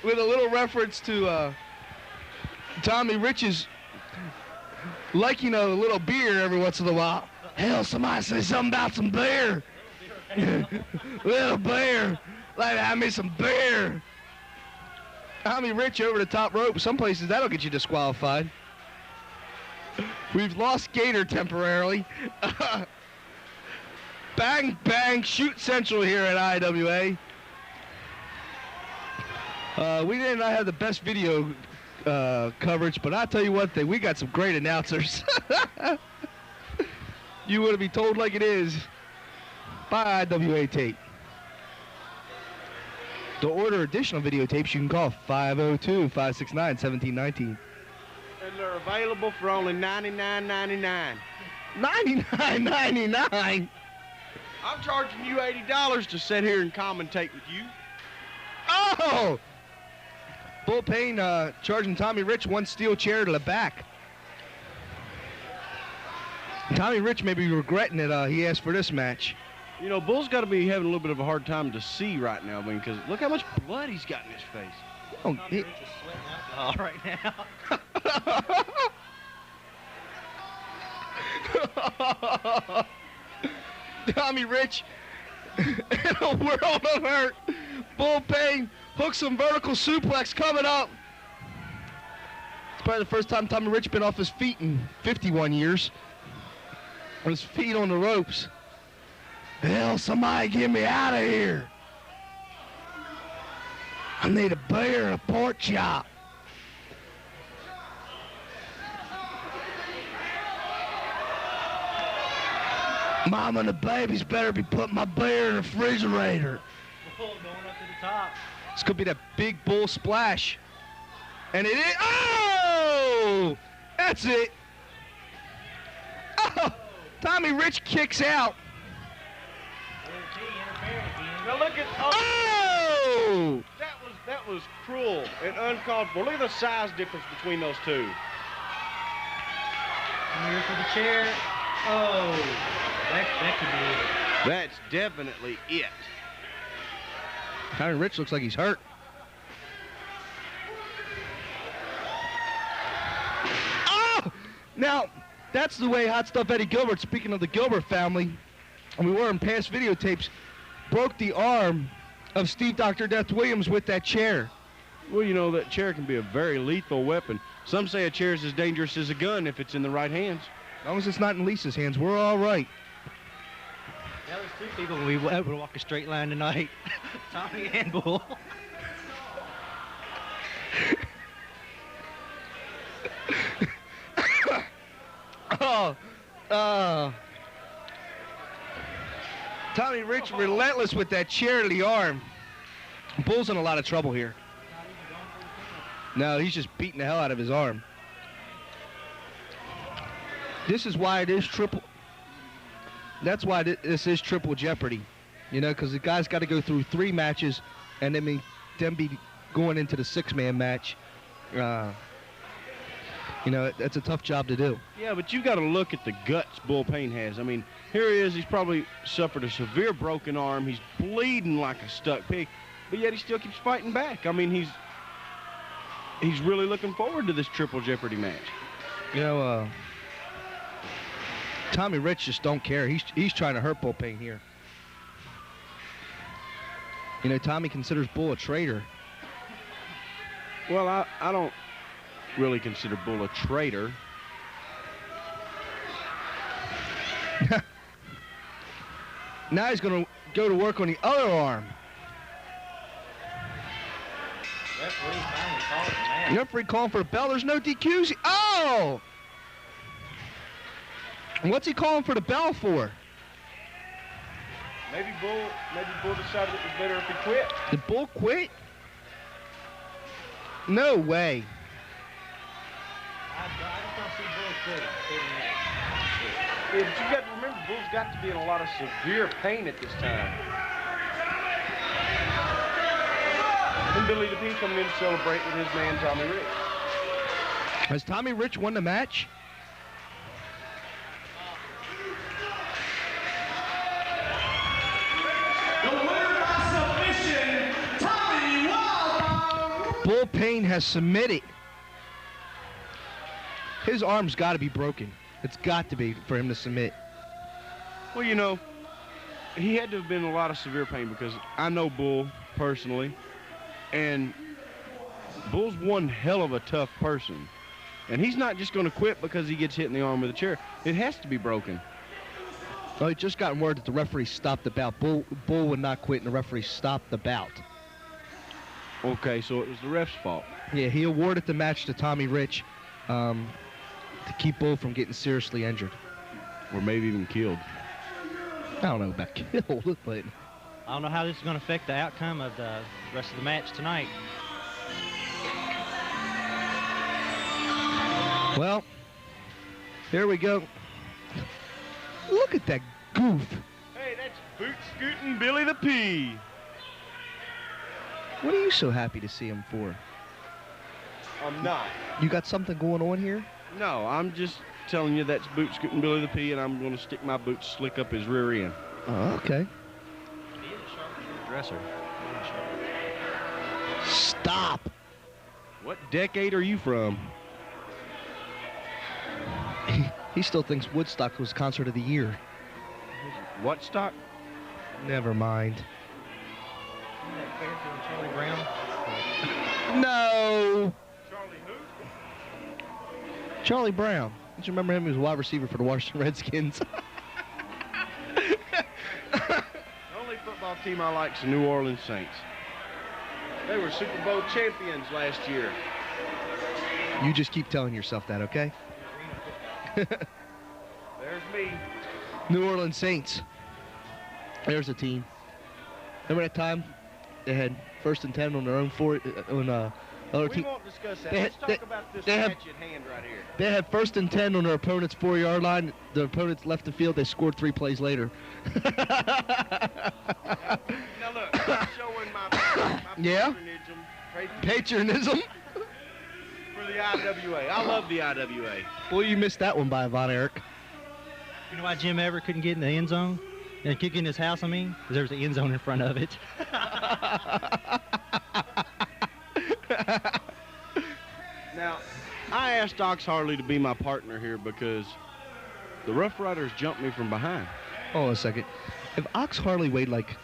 with a little reference to Tommy Rich's liking a little beer every once in a while. Hell, somebody say something about some beer. Little beer. Like, have me some beer. Tommy Rich over the top rope. Some places that'll get you disqualified. We've lost Gator temporarily. Bang, bang, shoot central here at IWA. We did not have the best video coverage, but I'll tell you one thing, we got some great announcers. You want to be told like it is by IWA Tape. To order additional videotapes, you can call 502-569-1719. And they're available for only $99.99. $99.99. I'm charging you $80 to sit here and commentate with you. Oh! Bull Payne charging Tommy Rich one steel chair to the back. Tommy Rich may be regretting that he asked for this match. You know, Bull's got to be having a little bit of a hard time to see right now, I mean, because look how much blood he's got in his face. Oh, Tommy Rich is sweating alcohol right now. Tommy Rich in a world of hurt. Bull Payne hooks some vertical suplex coming up. It's probably the first time Tommy Rich been off his feet in 51 years. On his feet on the ropes. Hell, somebody get me out of here. I need a beer and a pork chop. Mama and the babies better be putting my beer in the refrigerator. Bull going up to the top. This could be that big bull splash. And it is. Oh! That's it. Oh! Tommy Rich kicks out. Now look at Oh! that was cruel and uncalled for. Look at the size difference between those two. Here for the chair. Oh, that could be it. That's definitely it. Tommy Rich looks like he's hurt. Oh! Now, that's the way Hot Stuff Eddie Gilbert, speaking of the Gilbert family, and we were in past videotapes, broke the arm of Steve Dr. Death Williams with that chair. Well, you know, that chair can be a very lethal weapon. Some say a chair is as dangerous as a gun if it's in the right hands. As long as it's not in Lisa's hands, we're all right. Now there's two people we were able to walk a straight line tonight. Tommy and Bull. Tommy Rich relentless with that chair to the arm. Bull's in a lot of trouble here. No, he's just beating the hell out of his arm. This is why it is triple. That's why this is triple jeopardy. You know, because the guy's got to go through 3 matches and then be going into the 6-man match. You know, that's a tough job to do. Yeah, but you got to look at the guts Bull Payne has. I mean, here he is. He's probably suffered a severe broken arm. He's bleeding like a stuck pig, but yet he still keeps fighting back. I mean, he's really looking forward to this triple jeopardy match. You know, Tommy Rich just don't care. He's trying to hurt Bull Payne here. You know, Tommy considers Bull a traitor. Well, I don't really consider Bull a traitor. Now he's going to go to work on the other arm. Referee finally called the match. Referee calling for a bell. There's no DQs. Oh! What's he calling for the bell for? Maybe Bull decided it was better if he quit. Did Bull quit? No way. I just don't see Bull quitting. Yeah, but you got to remember, Bull's got to be in a lot of severe pain at this time. And Billy the P coming in to celebrate with his man Tommy Rich. Has Tommy Rich won the match? The winner by submission, Tommy Wild. Bull Payne has submitted. His arm's got to be broken. It's got to be for him to submit. Well, you know, he had to have been in a lot of severe pain because I know Bull personally, and Bull's one hell of a tough person. And he's not just going to quit because he gets hit in the arm with a chair. It has to be broken. Well, he just got word that the referee stopped the bout. Bull would not quit, and the referee stopped the bout. Okay, so it was the ref's fault. Yeah, he awarded the match to Tommy Rich to keep Bull from getting seriously injured. Or maybe even killed. I don't know about killed, but... I don't know how this is going to affect the outcome of the rest of the match tonight. Well, here we go. Look at that goof. Hey, that's boot scooting Billy the P. What are you so happy to see him for? I'm not. You got something going on here? No, I'm just telling you that's boot scooting Billy the P, and I'm going to stick my boots slick up his rear end. Oh, okay. He is a sharpshooter dresser. Stop. What decade are you from? He still thinks Woodstock was concert of the year. What stock? Never mind. Isn't that character in Charlie Brown? No. Charlie who? Charlie Brown. Don't you remember him? He was a wide receiver for the Washington Redskins. The only football team I like is the New Orleans Saints. They were Super Bowl champions last year. You just keep telling yourself that, okay? There's me. New Orleans Saints. There's a team. Remember that time they had 1st and 10 on their own other We team? won't discuss that. They Let's had- talk about this they have- match at hand right here. They had 1st and 10 on their opponent's 4-yard line. The opponents left the field. They scored 3 plays later. Now look, I'm showing my Yeah? patronism Patrionism. for the IWA. I love the IWA. Well, you missed that one by Von Erich. You know why Jim Everett couldn't get in the end zone? And kick in his house, I mean? Because there was an end zone in front of it. Now, I asked Ox Harley to be my partner here because the Rough Riders jumped me from behind. Hold on a second. If Ox Harley weighed like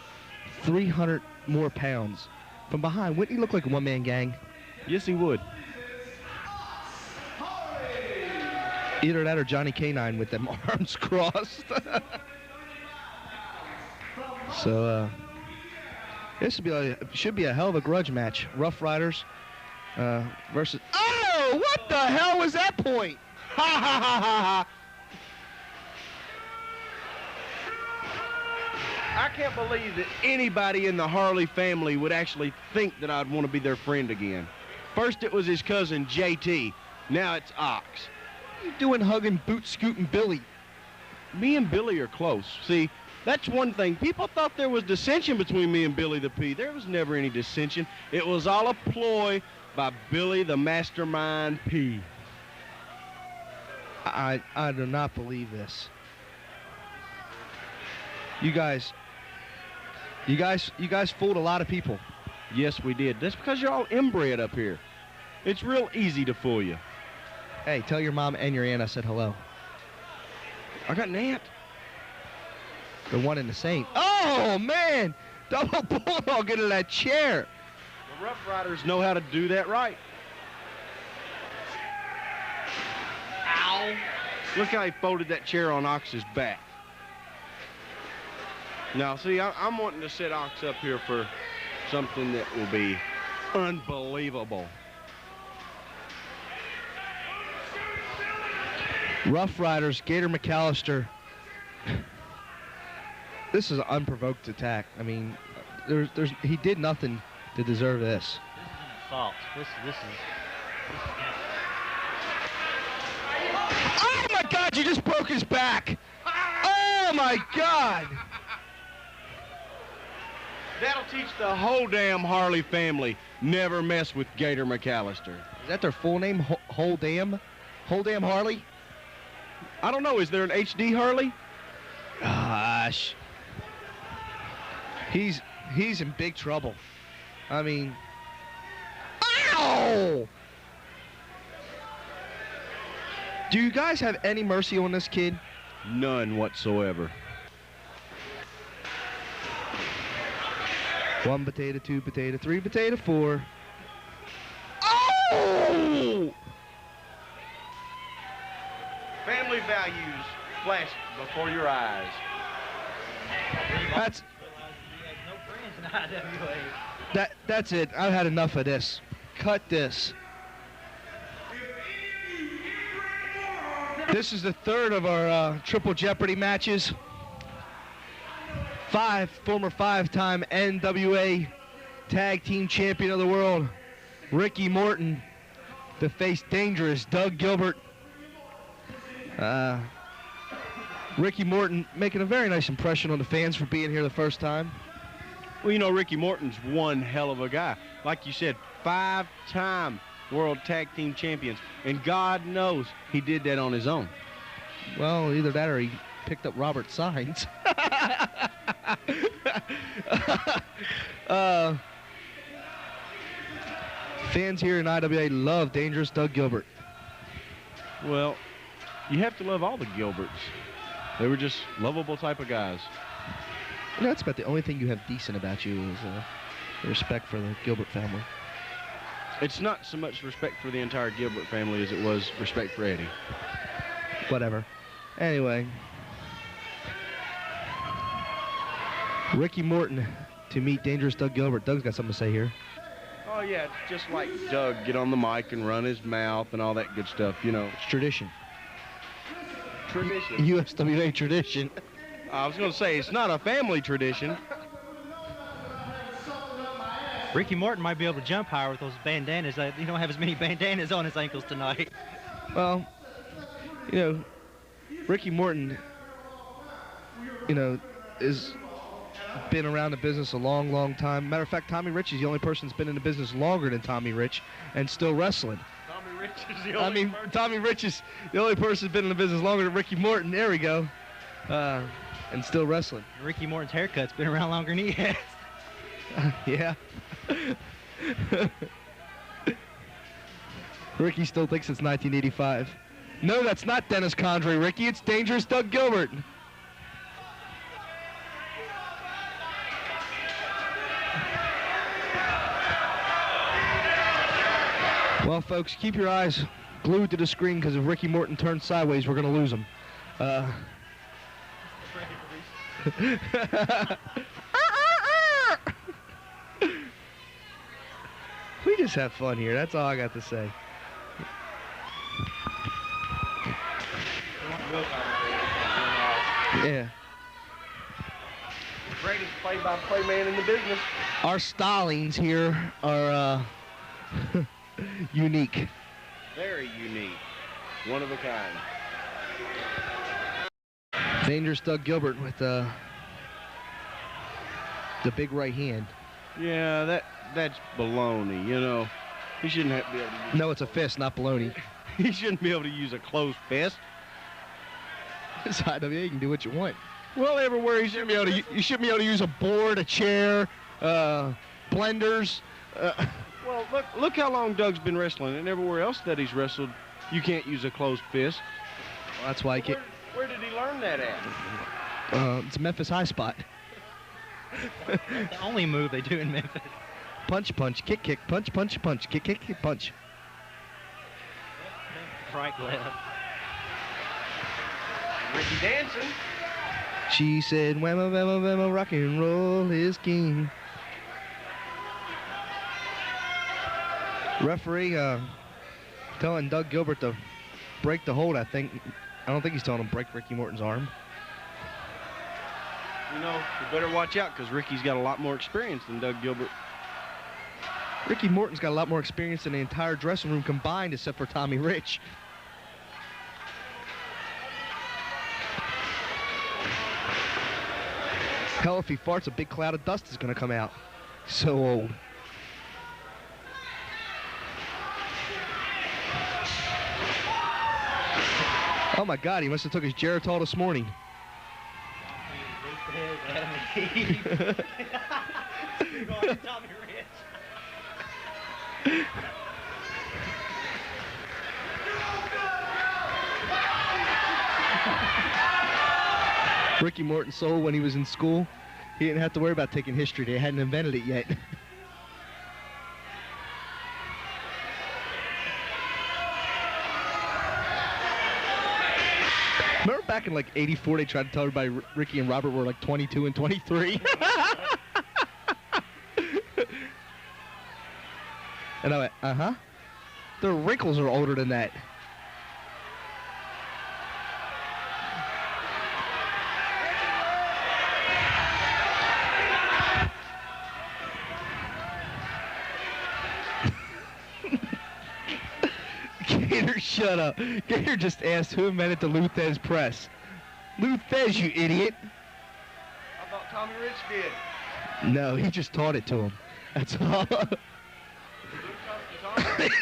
300 more pounds from behind, wouldn't he look like a one-man gang? Yes, he would. Either that or Johnny Canine with them arms crossed. So, this should be a hell of a grudge match. Rough Riders versus... Oh, what the hell was that point? Ha, ha, ha, ha, ha. I can't believe that anybody in the Harley family would actually think that I'd want to be their friend again. First it was his cousin, JT. Now it's Ox. What are you doing hugging, boot scooting Billy? Me and Billy are close. See, that's one thing. People thought there was dissension between me and Billy the P. There was never any dissension. It was all a ploy by Billy the Mastermind P. I do not believe this. You guys fooled a lot of people. Yes, we did. That's because you're all inbred up here. It's real easy to fool you. Hey, tell your mom and your aunt I said hello. I got an aunt. The one and the same. Oh, man! Double bulldog into that chair. The Rough Riders know how to do that right. Ow! Look how he folded that chair on Ox's back. Now, see, I'm wanting to set Ox up here for something that will be unbelievable. Rough Riders, Gator McAllister. This is an unprovoked attack. I mean, he did nothing to deserve this. This is an assault. This is Oh my God! You just broke his back. Oh my God! That'll teach the whole damn Harley family. Never mess with Gator McAllister. Is that their full name? Whole damn Harley? I don't know. Is there an HD Harley? Gosh. He's in big trouble. I mean, ow! Do you guys have any mercy on this kid? None whatsoever. 1 potato, 2 potato, 3 potato, 4. Oh! Family values flash before your eyes. That's No friends in IWA. that's it. I've had enough of this. Cut this. This is the third of our Triple Jeopardy matches. Former five-time NWA Tag Team Champion of the World, Ricky Morton, to face dangerous Doug Gilbert. Ricky Morton making a very nice impression on the fans for being here the first time. Well, you know, Ricky Morton's one hell of a guy. Like you said, 5-time World Tag Team Champions. And God knows he did that on his own. Well, either that or he picked up Robert Signs. Fans here in IWA love dangerous Doug Gilbert. Well, you have to love all the Gilberts. They were just lovable type of guys. You know, that's about the only thing you have decent about you is respect for the Gilbert family. It's not so much respect for the entire Gilbert family as it was respect for Eddie. Whatever. Anyway. Ricky Morton to meet dangerous Doug Gilbert. Doug's got something to say here. Oh, yeah, it's just like Doug, get on the mic and run his mouth and all that good stuff, you know. It's tradition. Tradition. USWA tradition. I was going to say, it's not a family tradition. Ricky Morton might be able to jump higher with those bandanas. He don't have as many bandanas on his ankles tonight. Well, you know, Ricky Morton, you know, is been around the business a long, long time. Matter of fact, Tommy Rich is the only person that's been in the business longer than Tommy Rich and still wrestling. Tommy Rich is the only person. Tommy Rich is the only person that's been in the business longer than Ricky Morton. There we go. And still wrestling. Ricky Morton's haircut's been around longer than he has. Yeah. Ricky still thinks it's 1985. No, that's not Dennis Condrey, Ricky. It's dangerous Doug Gilbert. Well, folks, keep your eyes glued to the screen because if Ricky Morton turns sideways, we're going to lose him. We just have fun here. That's all I got to say. Yeah. Greatest play-by-play man in the business. Our stylings here are unique. Very unique. One of a kind. Dangerous Doug Gilbert with the big right hand. Yeah, that's baloney, you know. He shouldn't have to be able to use No, it's a fist, not baloney. He shouldn't be able to use a closed fist. It's IWA, you can do what you want. Well, everywhere You shouldn't be able to use a board, a chair, blenders. Well, look how long Doug's been wrestling, and everywhere else that he's wrestled, you can't use a closed fist. Well, that's why I can't. Where did he learn that at? It's a Memphis high spot. The only move they do in Memphis. Punch, punch, kick, kick, punch, punch, punch, kick, kick, kick, punch. Right, left. Ricky dancing. She said, whamma, whamma, whamma, rock and roll is king. Referee telling Doug Gilbert to break the hold, I think. I don't think he's telling him break Ricky Morton's arm. You know, you better watch out because Ricky's got a lot more experience than Doug Gilbert. Ricky Morton's got a lot more experience than the entire dressing room combined except for Tommy Rich. Hell, if he farts, a big cloud of dust is going to come out. So old. Oh my God, he must have took his Geritol this morning. Ricky Morton sold when he was in school. He didn't have to worry about taking history. They hadn't invented it yet. Remember back in like '84, they tried to tell everybody Ricky and Robert were like 22 and 23. And I went, uh-huh. Their wrinkles are older than that. Gator, shut up. Gator just asked who invented the Luthez press. Luthez, you idiot. I thought Tommy Rich did. No, he just taught it to him. That's all.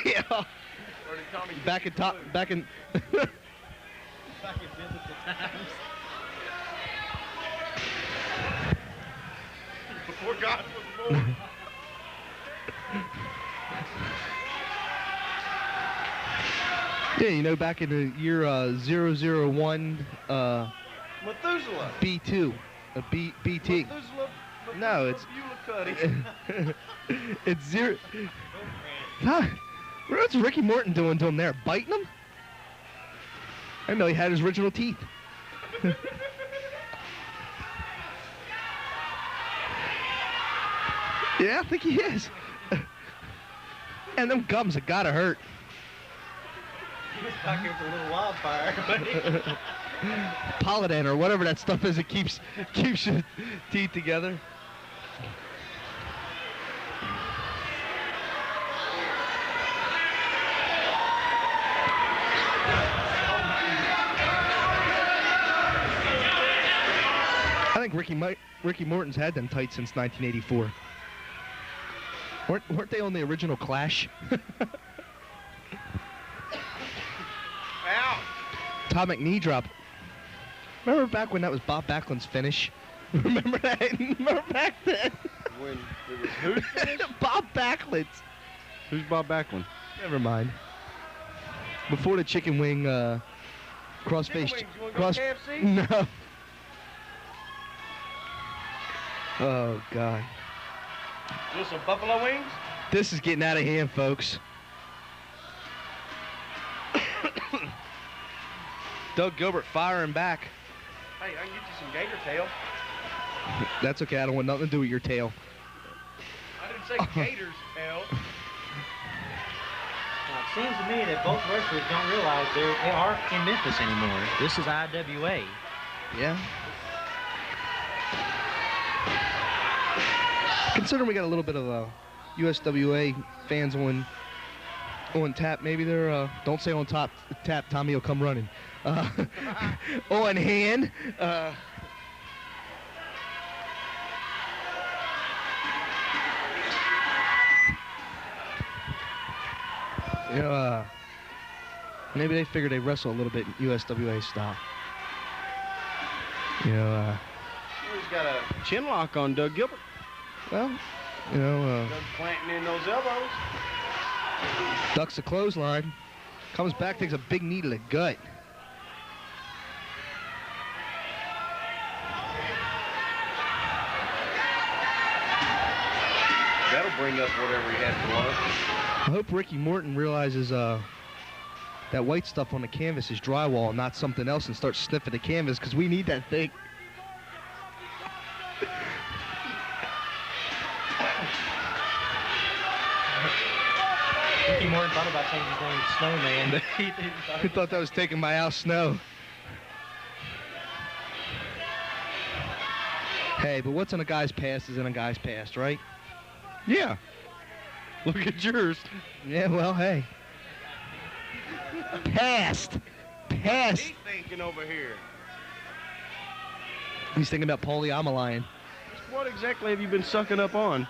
Yeah. Back in biblical times. Before God was born. Yeah, you know, back in the year 001 Methuselah. B2, BT. Methuselah. No, it's Methuselah it's zero. Huh? What's Ricky Morton doing to him there? Biting him? I didn't know he had his original teeth. Yeah, I think he is. And them gums have gotta hurt. He was back here with a little wildfire. Polydent or whatever that stuff is, it keeps your teeth together. I think Ricky Morton's had them tight since 1984. Weren't they on the original Clash? Ow! Atomic knee drop. Remember back when that was Bob Backlund's finish? Remember that? Remember back then? When it was who's finish? Bob Backlund's. Who's Bob Backlund? Never mind. Before the chicken wing crossface. Chicken wings, you wanna go KFC? No. Oh God. You want some buffalo wings? This is getting out of hand, folks. Doug Gilbert firing back. Hey, I can get you some gator tail. That's okay. I don't want nothing to do with your tail. I didn't say gator's tail. Now, it seems to me that both wrestlers don't realize they aren't in Memphis anymore. This is IWA. Yeah. Considering we got a little bit of USWA fans on tap, maybe they're don't say on tap. Tommy will come running. On hand. You know, maybe they figure they wrestle a little bit in USWA style. You know, He's got a chin lock on Doug Gilbert. well, you know, Doug planting in those elbows. ducks a clothesline, comes back, takes a big knee to the gut. That'll bring up whatever he had for lunch. I hope Ricky Morton realizes that white stuff on the canvas is drywall, not something else, and starts sniffing the canvas, because we need that thing. Ricky Morton thought about changing his name to Snowman. He thought that was taking my house snow. Hey, but what's in a guy's past is in a guy's past, right? Yeah. Look at yours. Yeah, well, hey. Past. He's thinking over here. He's thinking about Paulie, I'm a lion. What exactly have you been sucking up on?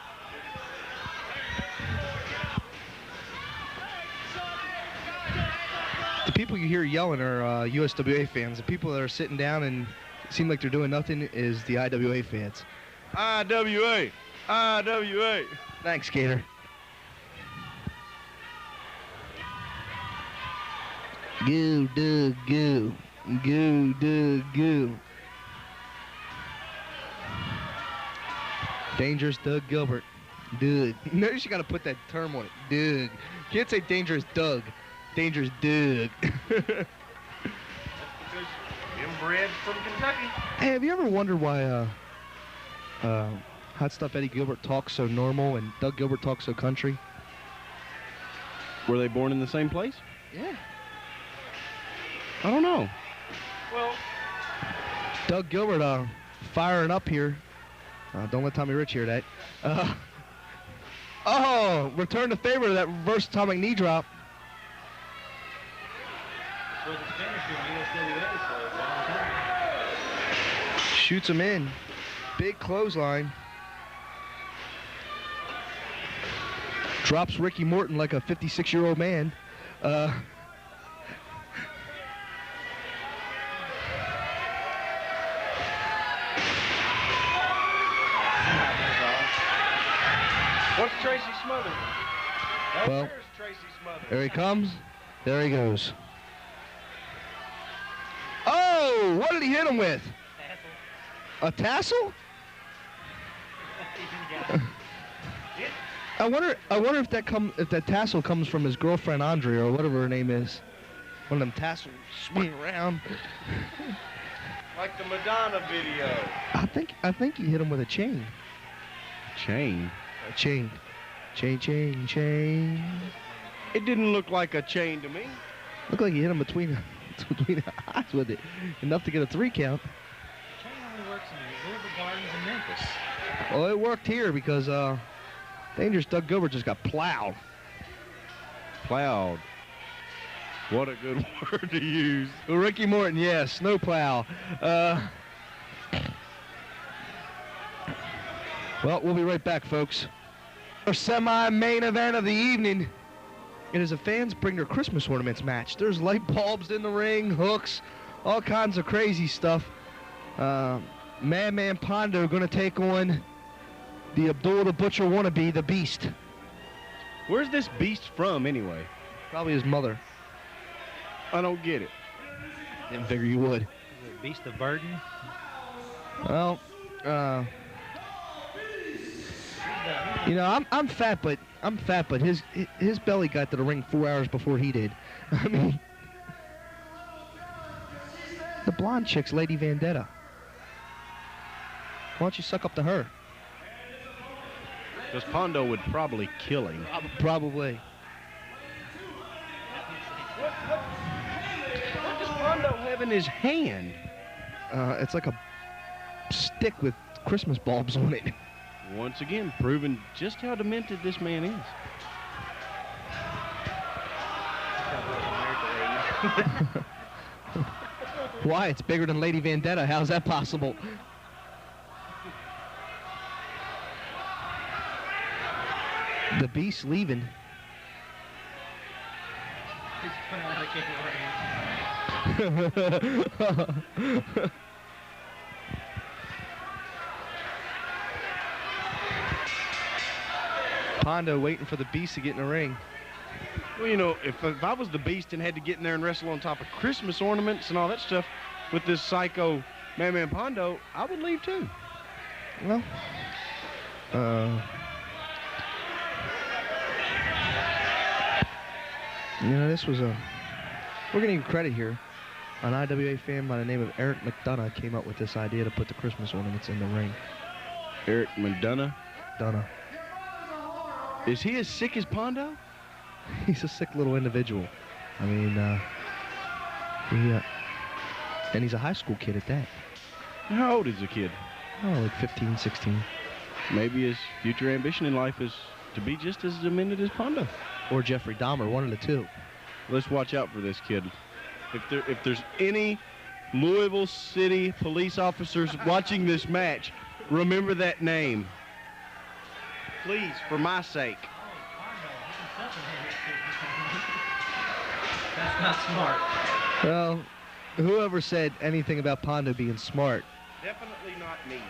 The people you hear yelling are USWA fans. The people that are sitting down and seem like they're doing nothing is the IWA fans. IWA! IWA! Thanks, Gator. Go, Doug, go. Go, Doug, go. Dangerous Doug Gilbert. Doug. Notice you got to put that term on it. Doug. Can't say dangerous Doug. Dangerous Doug. Because inbred from Kentucky. Hey, have you ever wondered why Hot Stuff Eddie Gilbert talks so normal and Doug Gilbert talks so country? Were they born in the same place? Yeah. I don't know. Well, Doug Gilbert firing up here. Don't let Tommy Rich hear that. Oh, return the favor of that reverse atomic knee drop. Shoots him in. Big clothesline. Drops Ricky Morton like a 56-year-old man. What's Tracy Smothers? Well, there's Tracy Smothers. There he comes. There he goes. Oh, what did he hit him with? A tassel? I wonder if that tassel comes from his girlfriend Andrea or whatever her name is. One of them tassels swing around. Like the Madonna video. I think he hit him with a chain. Chain? A chain. Chain. It didn't look like a chain to me. Looked like he hit him between the eyes with it. Enough to get a 3 count. Chain only works in Louisville Gardens and Memphis. Well, it worked here because Dangerous Doug Gilbert just got plowed. Plowed. What a good word to use. Well, Ricky Morton, yes, snowplow. Well, we'll be right back, folks. Our semi-main event of the evening. It is a fans bring their Christmas ornaments match. There's light bulbs in the ring, hooks, all kinds of crazy stuff. Man Pondo going to take on the Abdullah the Butcher wannabe, the Beast. Where's this beast from, anyway? Probably his mother. I don't get it. Didn't figure you would. Beast of Burden. Well, you know, I'm fat, but his belly got to the ring 4 hours before he did. I mean, the blonde chick's Lady Vendetta. Why don't you suck up to her? Because Pondo would probably kill him. Probably. What does Pondo have in his hand? It's like a stick with Christmas bulbs on it. Once again, proving just how demented this man is. Why? It's bigger than Lady Vendetta. How's that possible? The Beast leaving. Pondo waiting for the Beast to get in the ring. Well, you know, if I was the Beast and had to get in there and wrestle on top of Christmas ornaments and all that stuff with this psycho Man Pondo, I would leave too. Well, you know, this was a... We're going to give credit here. An IWA fan by the name of Eric McDonough came up with this idea to put the Christmas ornaments in the ring. Eric McDonough? Donough. Is he as sick as Pondo? He's a sick little individual. I mean, and he's a high school kid at that. How old is the kid? Oh, like 15, 16. Maybe his future ambition in life is to be just as demented as Pondo. Or Jeffrey Dahmer, one of the two. Let's watch out for this kid. If there's any Louisville City police officers watching this match, remember that name. Please, for my sake. That's not smart. Well, whoever said anything about Pondo being smart? Definitely not me.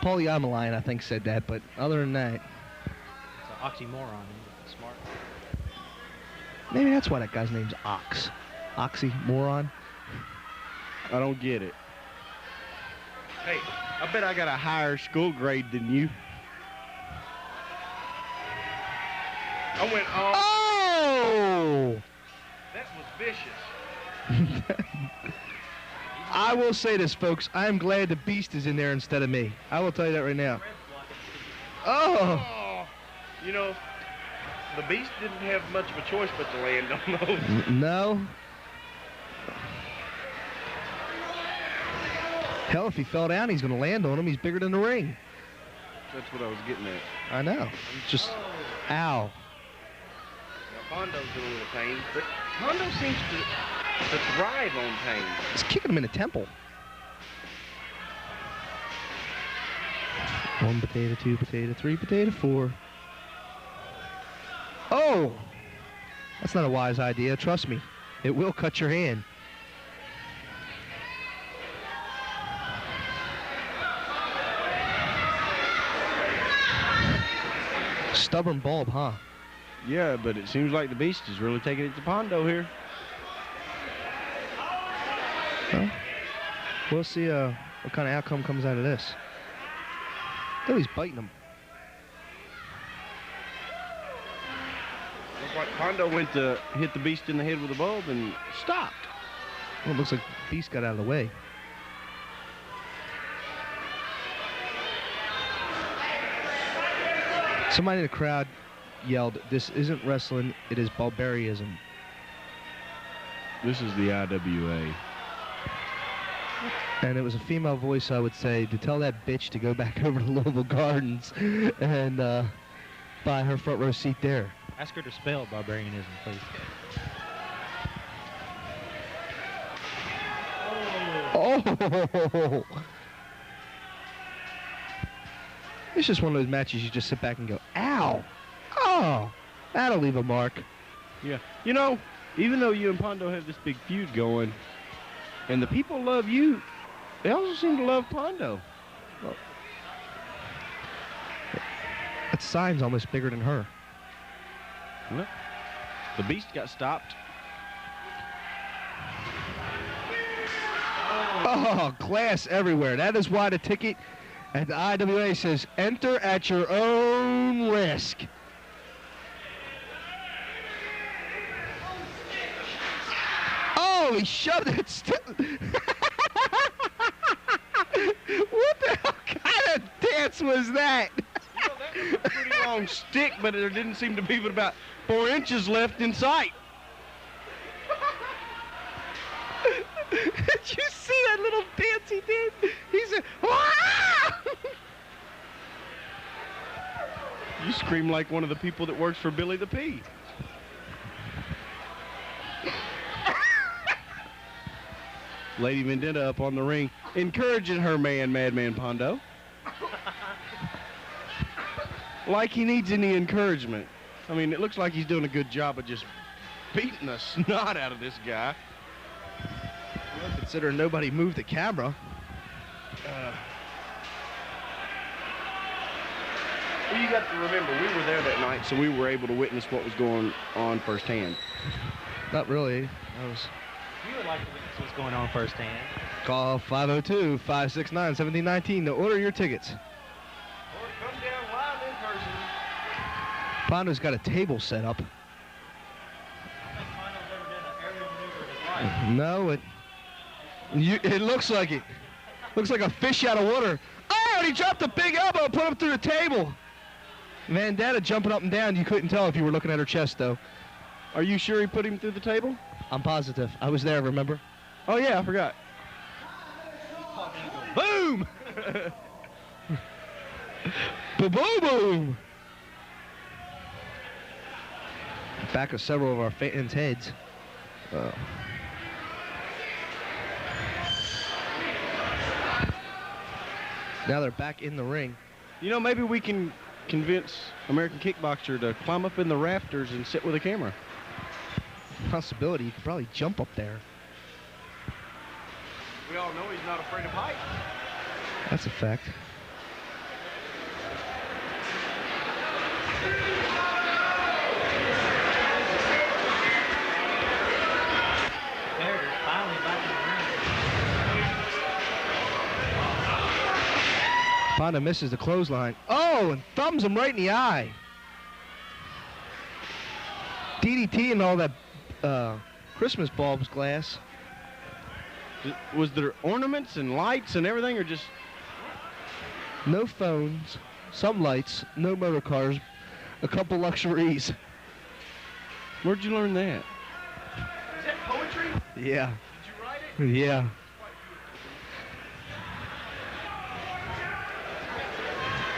Paul Yamalayan, I think, said that, but other than that, It's an oxymoron. Smart. maybe that's why that guy's name's Ox. Oxymoron. I don't get it. Hey, I bet I got a higher school grade than you. I went off. Oh! That was vicious. I will say this, folks. I am glad the Beast is in there instead of me. I will tell you that right now. Oh! Oh, you know, the Beast didn't have much of a choice but to land on those. No. Hell, if he fell down, he's going to land on him. He's bigger than the ring. That's what I was getting at. I know. It's just, ow. Now, Pondo's in a little pain, but Pondo seems to thrive on pain. He's kicking him in the temple. 1 potato, 2 potato, 3 potato, 4. Oh! That's not a wise idea. Trust me. It will cut your hand. Stubborn bulb, huh? Yeah, but it seems like the Beast is really taking it to Pondo here. Well, we'll see what kind of outcome comes out of this. Oh, he's biting him. Looks like Pondo went to hit the Beast in the head with a bulb and stopped. Well, it looks like Beast got out of the way. Somebody in the crowd yelled, "This isn't wrestling, it is barbarism." This is the IWA. And it was a female voice, I would say, to tell that bitch to go back over to Louisville Gardens and buy her front row seat there. Ask her to spell barbarianism, please. Oh! It's just one of those matches you just sit back and go, ow! Oh! That'll leave a mark. Yeah. You know, even though you and Pondo have this big feud going, and the people love you, they also seem to love Pondo. Well, that sign's almost bigger than her. Well, the Beast got stopped. Oh, glass everywhere. That is why the ticket at the IWA says, enter at your own risk. Oh, he shoved it still. What the hell kind of dance was that? You know, that was a pretty long stick, but there didn't seem to be but about 4 inches left in sight. Did you see that little dance he did? He said, "Wah!" You scream like one of the people that works for Billy the P. Lady Vendetta up on the ring, encouraging her man, Madman Pondo. Like he needs any encouragement. I mean, it looks like he's doing a good job of just beating the snot out of this guy. Well, considering nobody moved the camera. Well, you got to remember, we were there that night, so we were able to witness what was going on firsthand. Not really. I was. You would like to witness what's going on firsthand. Call 502-569-1719 to order your tickets. Or come down live in person. Pondo's got a table set up. No, it looks like it. Looks like a fish out of water. Oh, and he dropped a big elbow, put him through the table. Vendetta jumping up and down. You couldn't tell if you were looking at her chest, though. Are you sure he put him through the table? I'm positive. I was there, remember? Oh, yeah, I forgot. Boom! Boom, boom! Back of several of our fans' heads. Now they're back in the ring. You know, maybe we can convince American Kickboxer to climb up in the rafters and sit with a camera. Possibility. You could probably jump up there. We all know he's not afraid of heights. That's a fact. Gator finally back in the ring. Pondo misses the clothesline. Oh, and thumbs him right in the eye. DDT and all that Christmas bulbs glass. Was there ornaments and lights and everything, or just... No phones, some lights, no motor cars, a couple luxuries. Where'd you learn that? Is that poetry? Yeah. Did you write it? Yeah.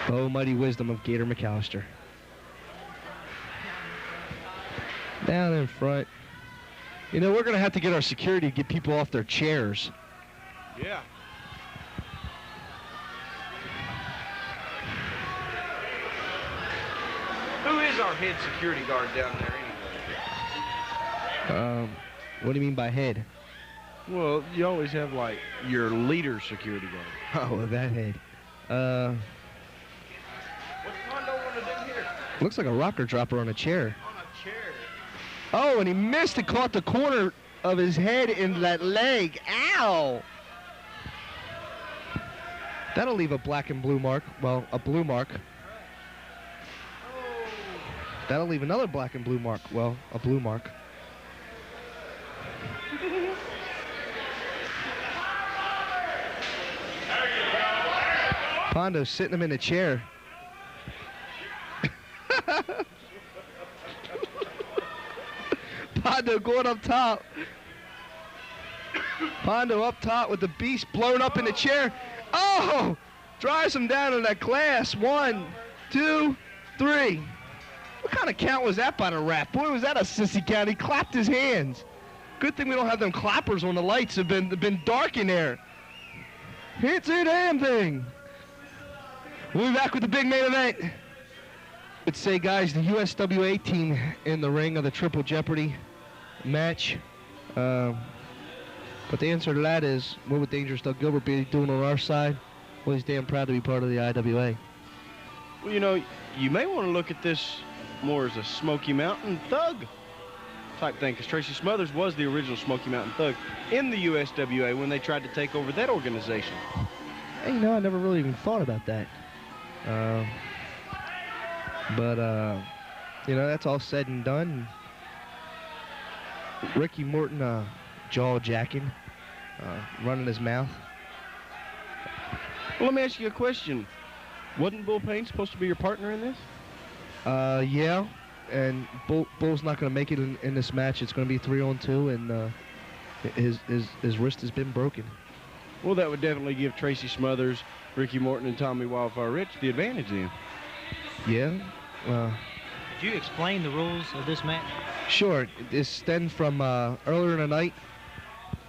Oh, mighty wisdom of Gator McAllister. Down in front. You know, we're going to have to get our security to get people off their chairs. Yeah. Who is our head security guard down there anyway? What do you mean by head? Well, you always have, like, your leader security guard. Oh, that head. What's Pondo want to do here? Looks like a rocker dropper on a chair. On a chair. Oh, and he missed and caught the corner of his head in that leg. Ow! That'll leave a black and blue mark. Well, a blue mark. That'll leave another black and blue mark. Well, a blue mark. Pondo's sitting him in a chair. Pondo going up top. Pondo up top with the beast blown up in the chair. Oh! Drives him down in that glass. 1, 2, 3. What kind of count was that by the ref? Boy, was that a sissy count. He clapped his hands. Good thing we don't have them clappers when the lights have been dark in there. It's a damn thing. We'll be back with the big main event. Let's say, guys, the USWA team in the ring of the Triple Jeopardy match. But the answer to that is, what would Dangerous Doug Gilbert be doing on our side? Well, he's damn proud to be part of the IWA. Well, you know, you may want to look at this more as a Smoky Mountain Thug type thing, because Tracy Smothers was the original Smoky Mountain Thug in the USWA when they tried to take over that organization. Hey, you know, I never really even thought about that. You know, that's all said and done. Ricky Morton jaw jacking, running his mouth. Well, let me ask you a question. Wasn't Bull Payne supposed to be your partner in this? Yeah, and Bull's not going to make it in this match. It's going to be 3-on-2, and his wrist has been broken. Well, that would definitely give Tracy Smothers, Ricky Morton, and Tommy Wildfire Rich the advantage then. Yeah. Could you explain the rules of this match? Sure. This stemmed from earlier in the night.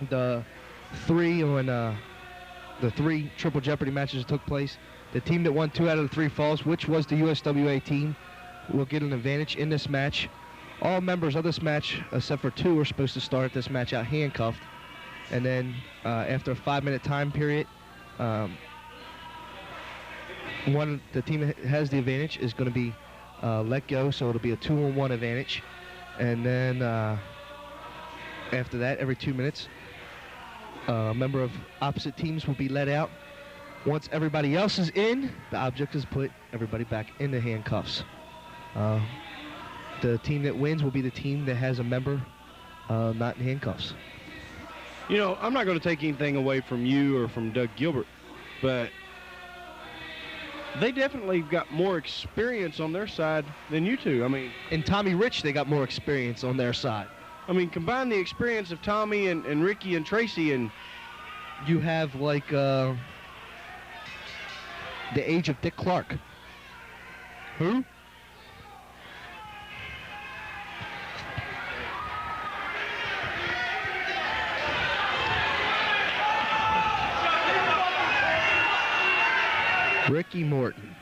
The three Triple Jeopardy matches that took place. The team that won 2 out of the 3 falls, which was the USWA team, will get an advantage in this match. All members of this match, except for 2, are supposed to start this match out handcuffed. And then after a 5-minute time period, the team that has the advantage is going to be let go, so it'll be a 2-on-1 advantage. And then after that, every 2 minutes, a member of opposite teams will be let out. Once everybody else is in, the object is put everybody back in the handcuffs. The team that wins will be the team that has a member not in handcuffs. You know, I'm not going to take anything away from you or from Doug Gilbert, but they definitely got more experience on their side than you two. I mean, and Tommy Rich, they got more experience on their side. I mean, combine the experience of Tommy and Ricky and Tracy, and you have like the age of Dick Clark. Who? Ricky Morton.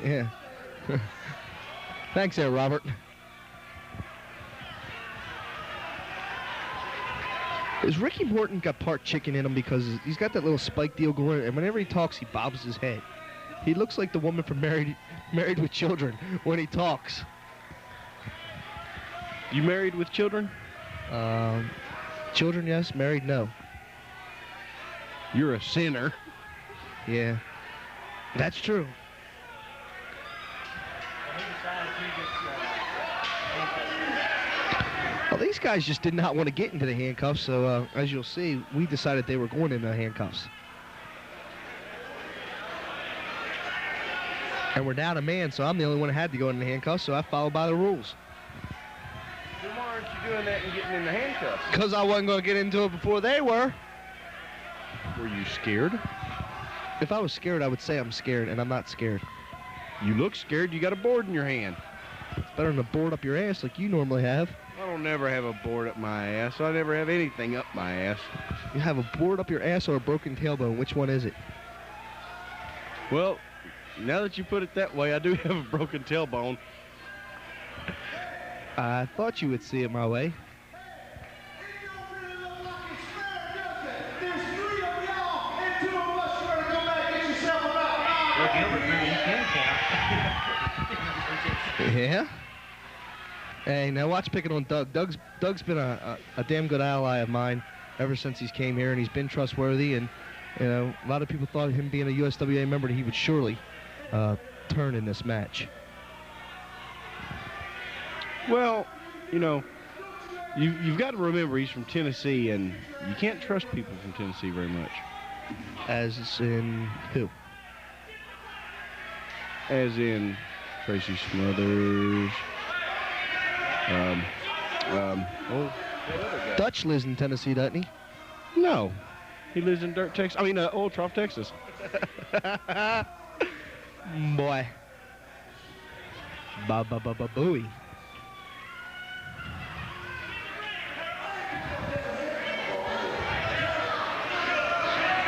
Yeah. Thanks there, Robert. Is Ricky Morton got part chicken in him because he's got that little spike deal going, and whenever he talks, he bobs his head. He looks like the woman from Married with Children when he talks. You married with children? Children, yes. Married, no. You're a sinner. Yeah. That's true. Well, these guys just did not want to get into the handcuffs, so as you'll see, we decided they were going into the handcuffs. And we're down a man, so I'm the only one who had to go into the handcuffs, so I followed by the rules. Then why aren't you doing that and getting in the handcuffs? Because I wasn't going to get into it before they were. Were you scared? If I was scared, I would say I'm scared, and I'm not scared. You look scared. You got a board in your hand. It's better than a board up your ass like you normally have. I don't never have a board up my ass. I never have anything up my ass. You have a board up your ass or a broken tailbone. Which one is it? Well, now that you put it that way, I do have a broken tailbone. I thought you would see it my way. Well, Gilbert, you can count. Yeah? Hey, now watch picking on Doug. Doug's been a damn good ally of mine ever since he's came here, and he's been trustworthy, and you know, a lot of people thought him being a USWA member that he would surely turn in this match. Well, you know, you've got to remember he's from Tennessee, and you can't trust people from Tennessee very much. As in who? As in Tracy Smothers. Dutch lives in Tennessee, doesn't he? No. He lives in Dirt, Texas. I mean, Old Trough, Texas. Boy. Ba-ba-ba-ba-booey.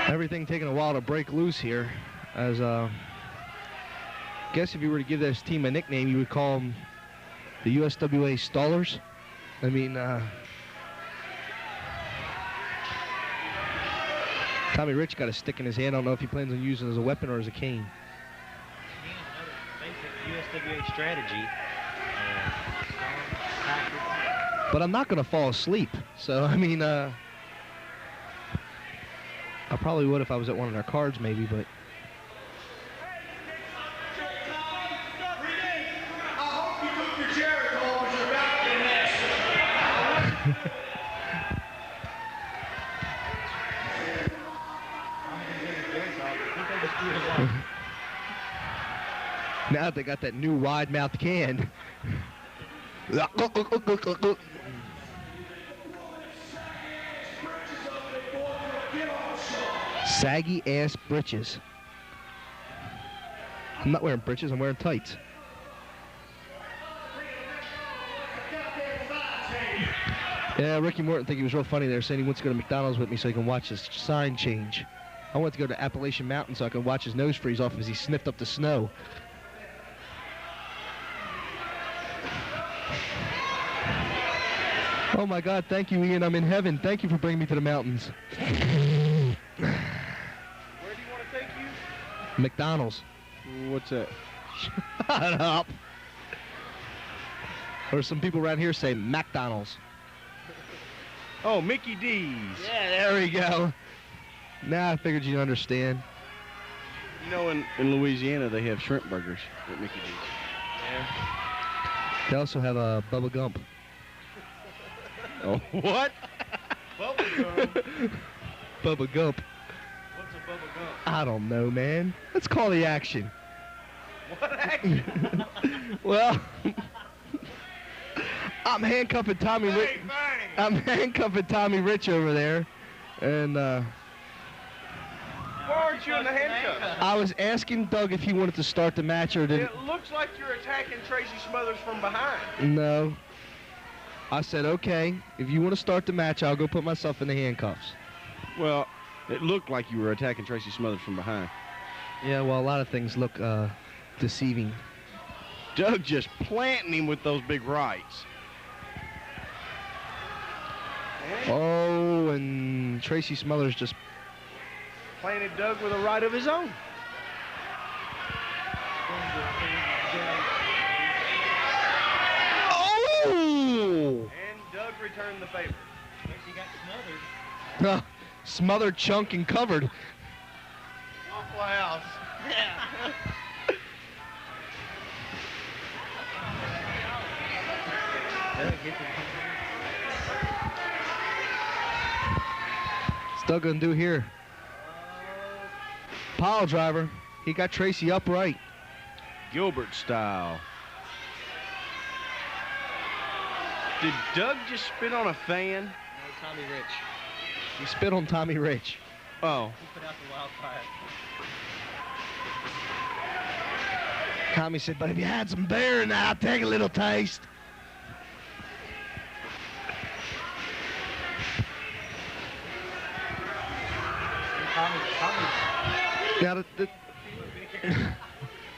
Everything taking a while to break loose here. As, guess if you were to give this team a nickname, you would call them the USWA Stallers. I mean, Tommy Rich got a stick in his hand. I don't know if he plans on using it as a weapon or as a cane. Basic USWA strategy. But I'm not going to fall asleep. So, I mean, I probably would if I was at one of their cards maybe, but... Now that they got that new wide-mouthed can. Saggy-ass britches. I'm not wearing britches, I'm wearing tights. Yeah, Ricky Morton think he was real funny there, saying he wants to go to McDonald's with me so he can watch his sign change. I want to go to Appalachian Mountain so I can watch his nose freeze off as he sniffed up the snow. Oh my God, thank you, Ian. I'm in heaven. Thank you for bringing me to the mountains. Where do you want to take you? McDonald's. What's that? Shut up. Or some people around here say McDonald's. Oh, Mickey D's. Yeah, there we go. Now I figured you'd understand. You know, in Louisiana, they have shrimp burgers at Mickey D's. Yeah. They also have a Bubba Gump. Oh, what? Bubblegum. Bubba Gump. What's a bubblegum? I don't know, man. Let's call the action. What action? Well, I'm handcuffing Tommy Rich. I'm handcuffing Tommy Rich over there, and Why aren't you in the handcuffs? I was asking Doug if he wanted to start the match or did. It looks like you're attacking Tracy Smothers from behind. No. I said, okay, if you want to start the match, I'll go put myself in the handcuffs. Well, it looked like you were attacking Tracy Smothers from behind. Yeah, well, a lot of things look deceiving. Doug just planting him with those big rights. Oh, and Tracy Smothers just Planted Doug with a right of his own. Oh! And Doug returned the favor. Tracy got smothered. Smothered, chunk, and covered. Waffle House. What's Doug gonna do here? Pile driver. He got Tracy upright. Gilbert style. Did Doug just spit on a fan? No, Tommy Rich. He spit on Tommy Rich. Oh. He put out the wildfire. Tommy said, but if you had some beer now, take a little taste. Now,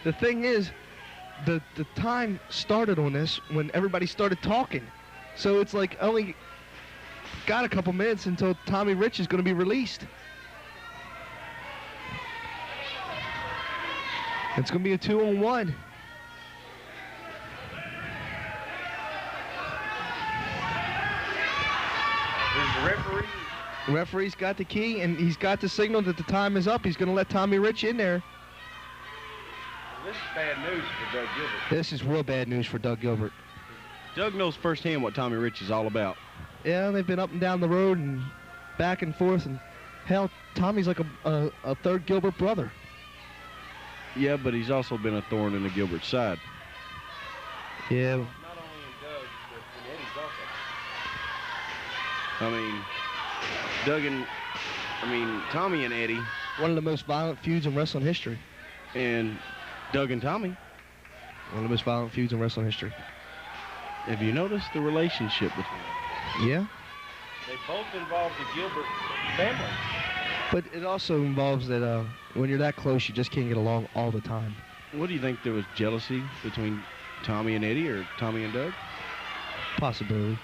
the thing is, the time started on this when everybody started talking. So it's like only got a couple minutes until Tommy Rich is going to be released. It's going to be a 2-on-1. Is the referee? The referee's got the key, and he's got the signal that the time is up. He's going to let Tommy Rich in there. This is bad news for Doug Gilbert. This is real bad news for Doug Gilbert. Doug knows firsthand what Tommy Rich is all about. Yeah, they've been up and down the road and back and forth, and hell, Tommy's like a third Gilbert brother. Yeah, but he's also been a thorn in the Gilbert side. Yeah. Not only in Doug, but in Eddie's also. I mean, Tommy and Eddie. One of the most violent feuds in wrestling history. And Doug and Tommy. One of the most violent feuds in wrestling history. Have you noticed the relationship between them? Yeah. They both involve the Gilbert family. But it also involves that when you're that close, you just can't get along all the time. What do you think, there was jealousy between Tommy and Eddie or Tommy and Doug? Possibility.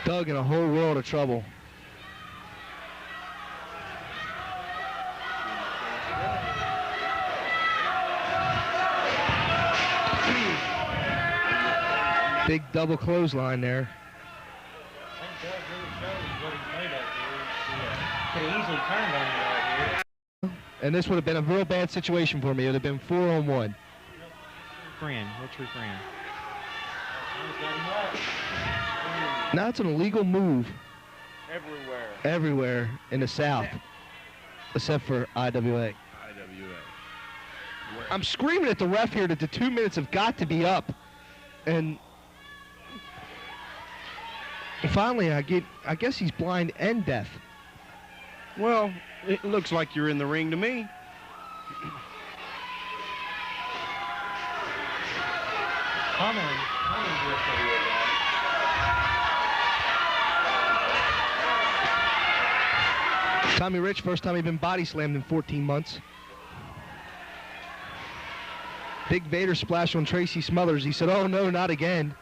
Doug in a whole world of trouble. Big double clothesline there. I think Doug really shows what he's made of here. Could have easily turned on you right here. And this would have been a real bad situation for me. It would have been 4-on-1. Friend, real true friend. Now it's an illegal move Everywhere. everywhere in the South, except for IWA. IWA. I'm screaming at the ref here that the 2 minutes have got to be up. And finally, I guess he's blind and deaf. Well, it looks like you're in the ring to me. Tommy Rich, first time he'd been body slammed in 14 months. Big Vader splash on Tracy Smothers. He said, oh no, not again.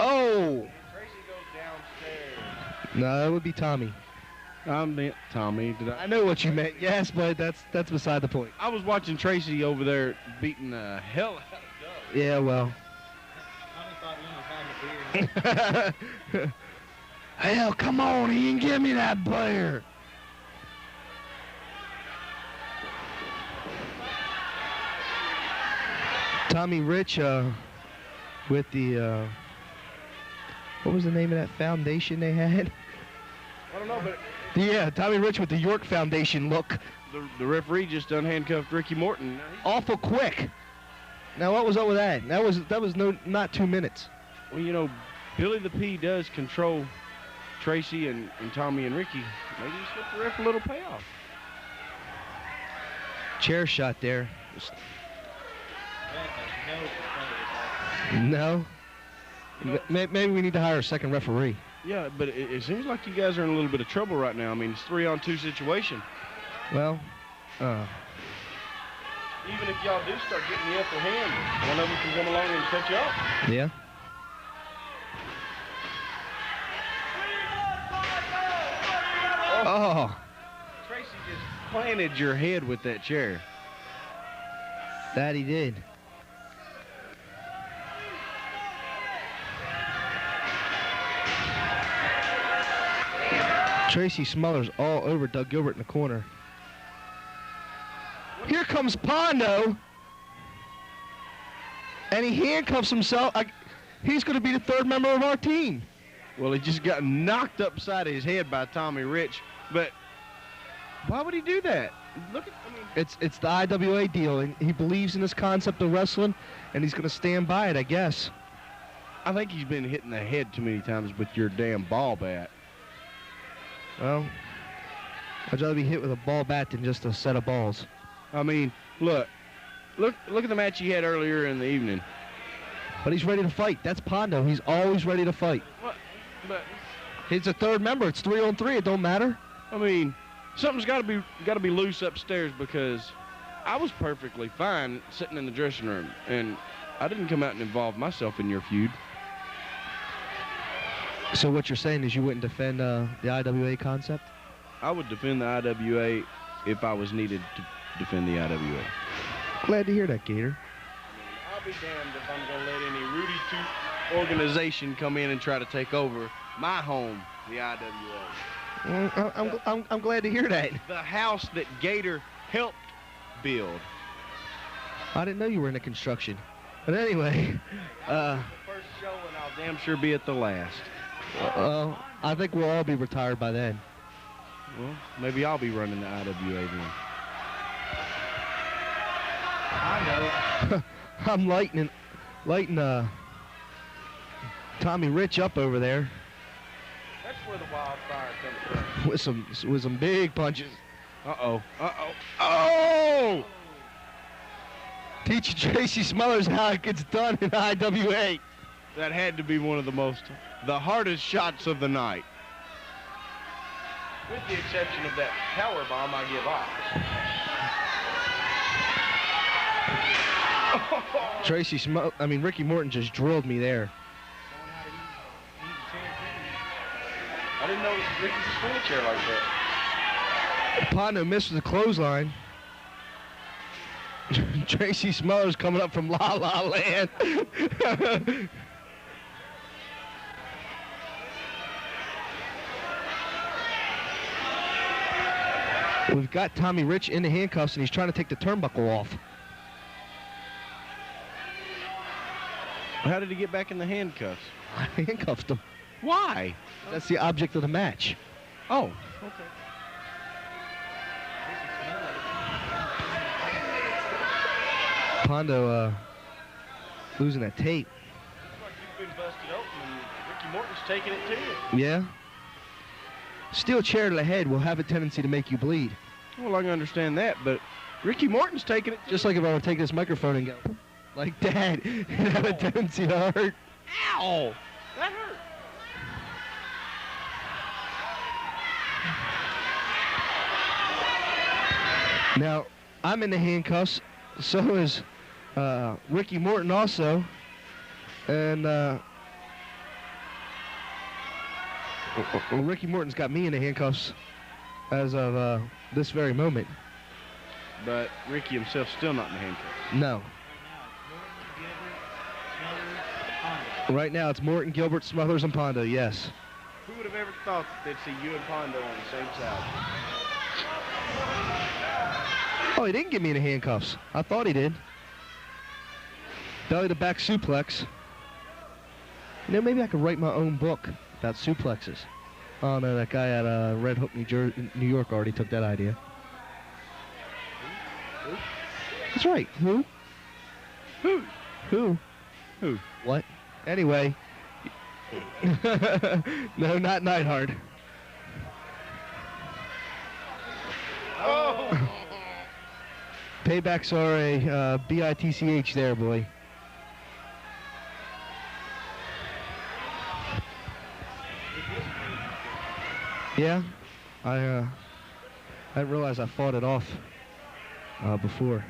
Oh! Tracy goes downstairs. No, that would be Tommy. I meant Tommy. I know what you meant, yes, but that's beside the point. I was watching Tracy over there beating the hell out of Doug. Yeah, well. Tommy thought he was having a beer. Hell, come on, Ian, give me that beer. Tommy Rich with the, what was the name of that foundation they had? I don't know, but Yeah, Tommy Rich with the York Foundation look. the referee just unhandcuffed Ricky Morton. Awful quick. Now, what was up with that? That was not 2 minutes. Well, you know, Billy the P does control Tracy and Tommy and Ricky. Maybe just let the ref a little payoff. Chair shot there. No. Maybe we need to hire a second referee. Yeah, but it seems like you guys are in a little bit of trouble right now. I mean, it's 3-on-2 situation. Well, even if y'all do start getting the upper hand, one of them can come along and cut you off. yeah. Oh. Tracy just planted your head with that chair. That he did. Tracy Smothers all over Doug Gilbert in the corner. Here comes Pondo. And he handcuffs himself. He's going to be the third member of our team. Well, he just got knocked upside his head by Tommy Rich. But why would he do that? Look at, I mean, it's the IWA deal, and he believes in this concept of wrestling, and he's going to stand by it, I guess. I think he's been hitting the head too many times with your damn ball bat. Well, I'd rather be hit with a ball bat than just a set of balls. I mean, look at the match he had earlier in the evening. But he's ready to fight. That's Pondo. He's always ready to fight. What? But he's a third member. It's 3-on-3. It don't matter. I mean, something's got to be loose upstairs, because I was perfectly fine sitting in the dressing room, and I didn't come out and involve myself in your feud. So what you're saying is you wouldn't defend the IWA concept? I would defend the IWA if I was needed to defend the IWA. Glad to hear that, Gator. I'll be damned if I'm going to let any Rudy Tooth organization come in and try to take over my home, the IWA. I'm glad to hear that. The house that Gator helped build. I didn't know you were into construction. But anyway. The first show, and I'll damn sure be at the last. I think we'll all be retired by then. Well, maybe I'll be running the IWA then. I know. I'm lighting Tommy Rich up over there That's where the wildfire comes from. with some big punches. Uh-oh. Oh! Teach Tracy Smothers how it gets done in IWA. That had to be one of the hardest shots of the night. With the exception of that power bomb I give off. Ricky Morton just drilled me there. I didn't know Ricky could swing a chair like that. Pondo missed the clothesline. Tracy Smothers coming up from La La Land. We've got Tommy Rich in the handcuffs, and he's trying to take the turnbuckle off. How did he get back in the handcuffs? I handcuffed him. Why? That's the object of the match. Oh, okay. Pondo losing that tape. Looks like you've been busted open, and Ricky Morton's taking it to you. Yeah. Steel chair to the head will have a tendency to make you bleed. Well, I can understand that, but Ricky Morton's taking it. Just like if I were to take this microphone and go like that, it have a tendency to hurt. Ow! That hurt. Now, I'm in the handcuffs. So is Ricky Morton also. And Ricky Morton's got me in the handcuffs as of this very moment. But Ricky himself still not in the handcuffs. No. Right now it's Morton, Gilbert, Smothers, and Pondo, yes. Who would have ever thought that they'd see you and Pondo on the same side? Oh, he didn't get me in the handcuffs. I thought he did. Belly to back suplex. You know, maybe I could write my own book about suplexes. Oh no, that guy at Red Hook, New York already took that idea. Who? That's right. Who? Who? Who? Who? What? Anyway. No, not Neidhart. Oh! Paybacks are a B-I-T-C-H there, boy. Yeah, I didn't realize I fought it off before.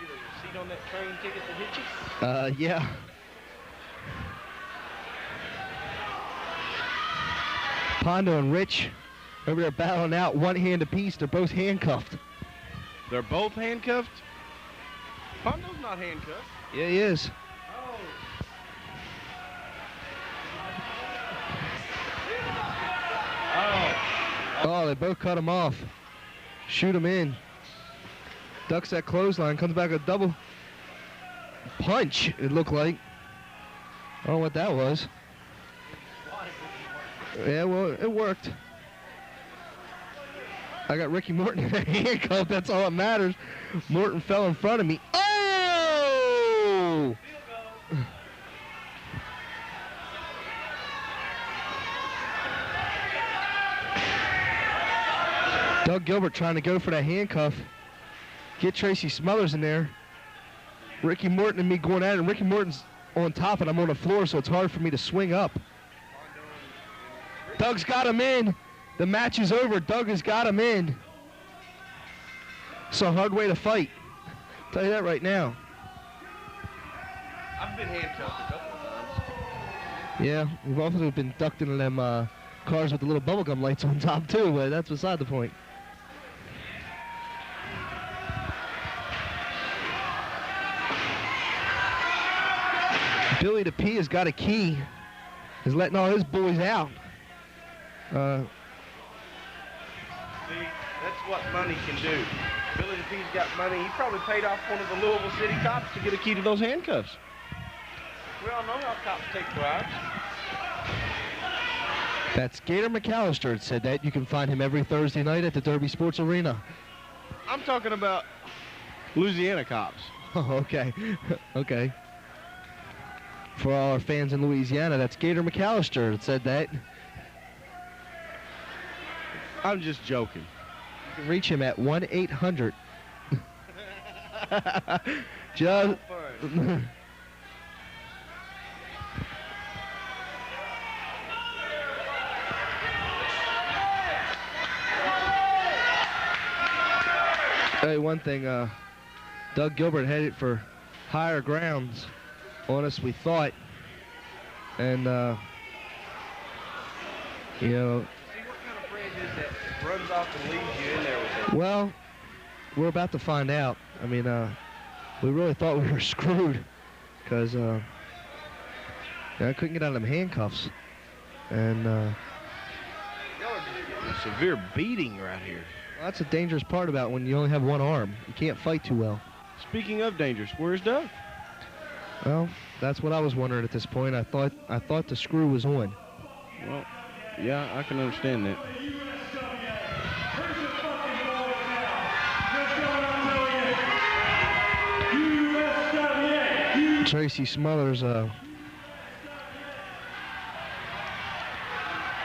You got a receipt on that train ticket that hit you? Yeah. Pondo and Rich over there battling out, one hand apiece. They're both handcuffed. They're both handcuffed? Pondo's not handcuffed. Yeah, he is. Oh, they both cut him off. Shoot him in. Ducks that clothesline, comes back a double punch, it looked like. I don't know what that was. Yeah, well, it worked. I got Ricky Morton in a handcuff, that's all that matters. Morton fell in front of me. Oh! Doug Gilbert trying to go for that handcuff. Get Tracy Smothers in there. Ricky Morton and me going at it, and Ricky Morton's on top and I'm on the floor, so it's hard for me to swing up. Doug's got him in. The match is over. Doug has got him in. It's a hard way to fight. I'll tell you that right now. I've been handcuffed a couple of times. Yeah, we've also been ducked into them cars with the little bubblegum lights on top too, but that's beside the point. Billy the P has got a key. He's letting all his boys out. See, that's what money can do. Billy the P's got money. He probably paid off one of the Louisville City cops to get a key to those handcuffs. We all know how cops take bribes. That's Gator McAllister that said that. You can find him every Thursday night at the Derby Sports Arena. I'm talking about Louisiana cops. Oh, okay. Okay. For all our fans in Louisiana, that's Gator McAllister that said that. I'm just joking. You can reach him at 1-800. Just. Hey, one thing, Doug Gilbert headed for higher grounds on us, we thought. And, you know. See what kind of friend is that runs off and leaves you in there with him? Well, we're about to find out. I mean, we really thought we were screwed because I couldn't get out of them handcuffs. And Y'all are just getting a severe beating right here. that's the dangerous part about when you only have one arm. You can't fight too well. Speaking of dangerous, where's Doug? Well, that's what I was wondering at this point. I thought the screw was on. Well, yeah, I can understand that. Tracy Smothers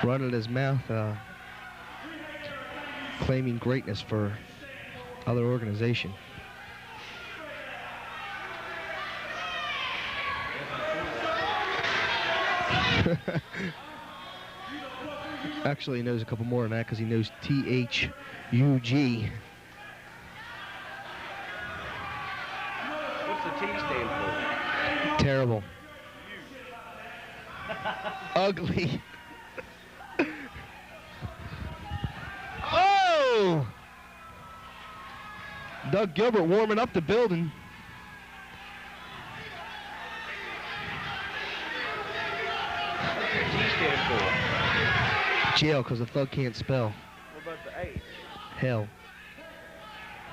running his mouth, claiming greatness for other organization. Actually, he knows a couple more than that because he knows T-H-U-G. What's the T stand for? Terrible. Ugly. Oh! Doug Gilbert warming up the building. What's the T stand for? Jail, because the thug can't spell. What about the A? Hell.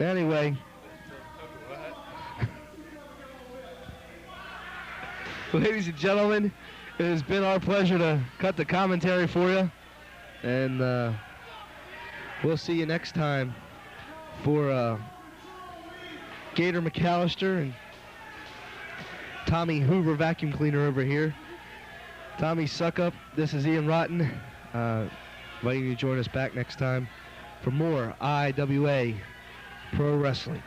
Anyway. Ladies and gentlemen, it has been our pleasure to cut the commentary for you. And we'll see you next time for Gator McAllister and Tommy Hoover vacuum cleaner over here. Tommy Suckup, this is Ian Rotten. Inviting you to join us back next time for more IWA Pro Wrestling.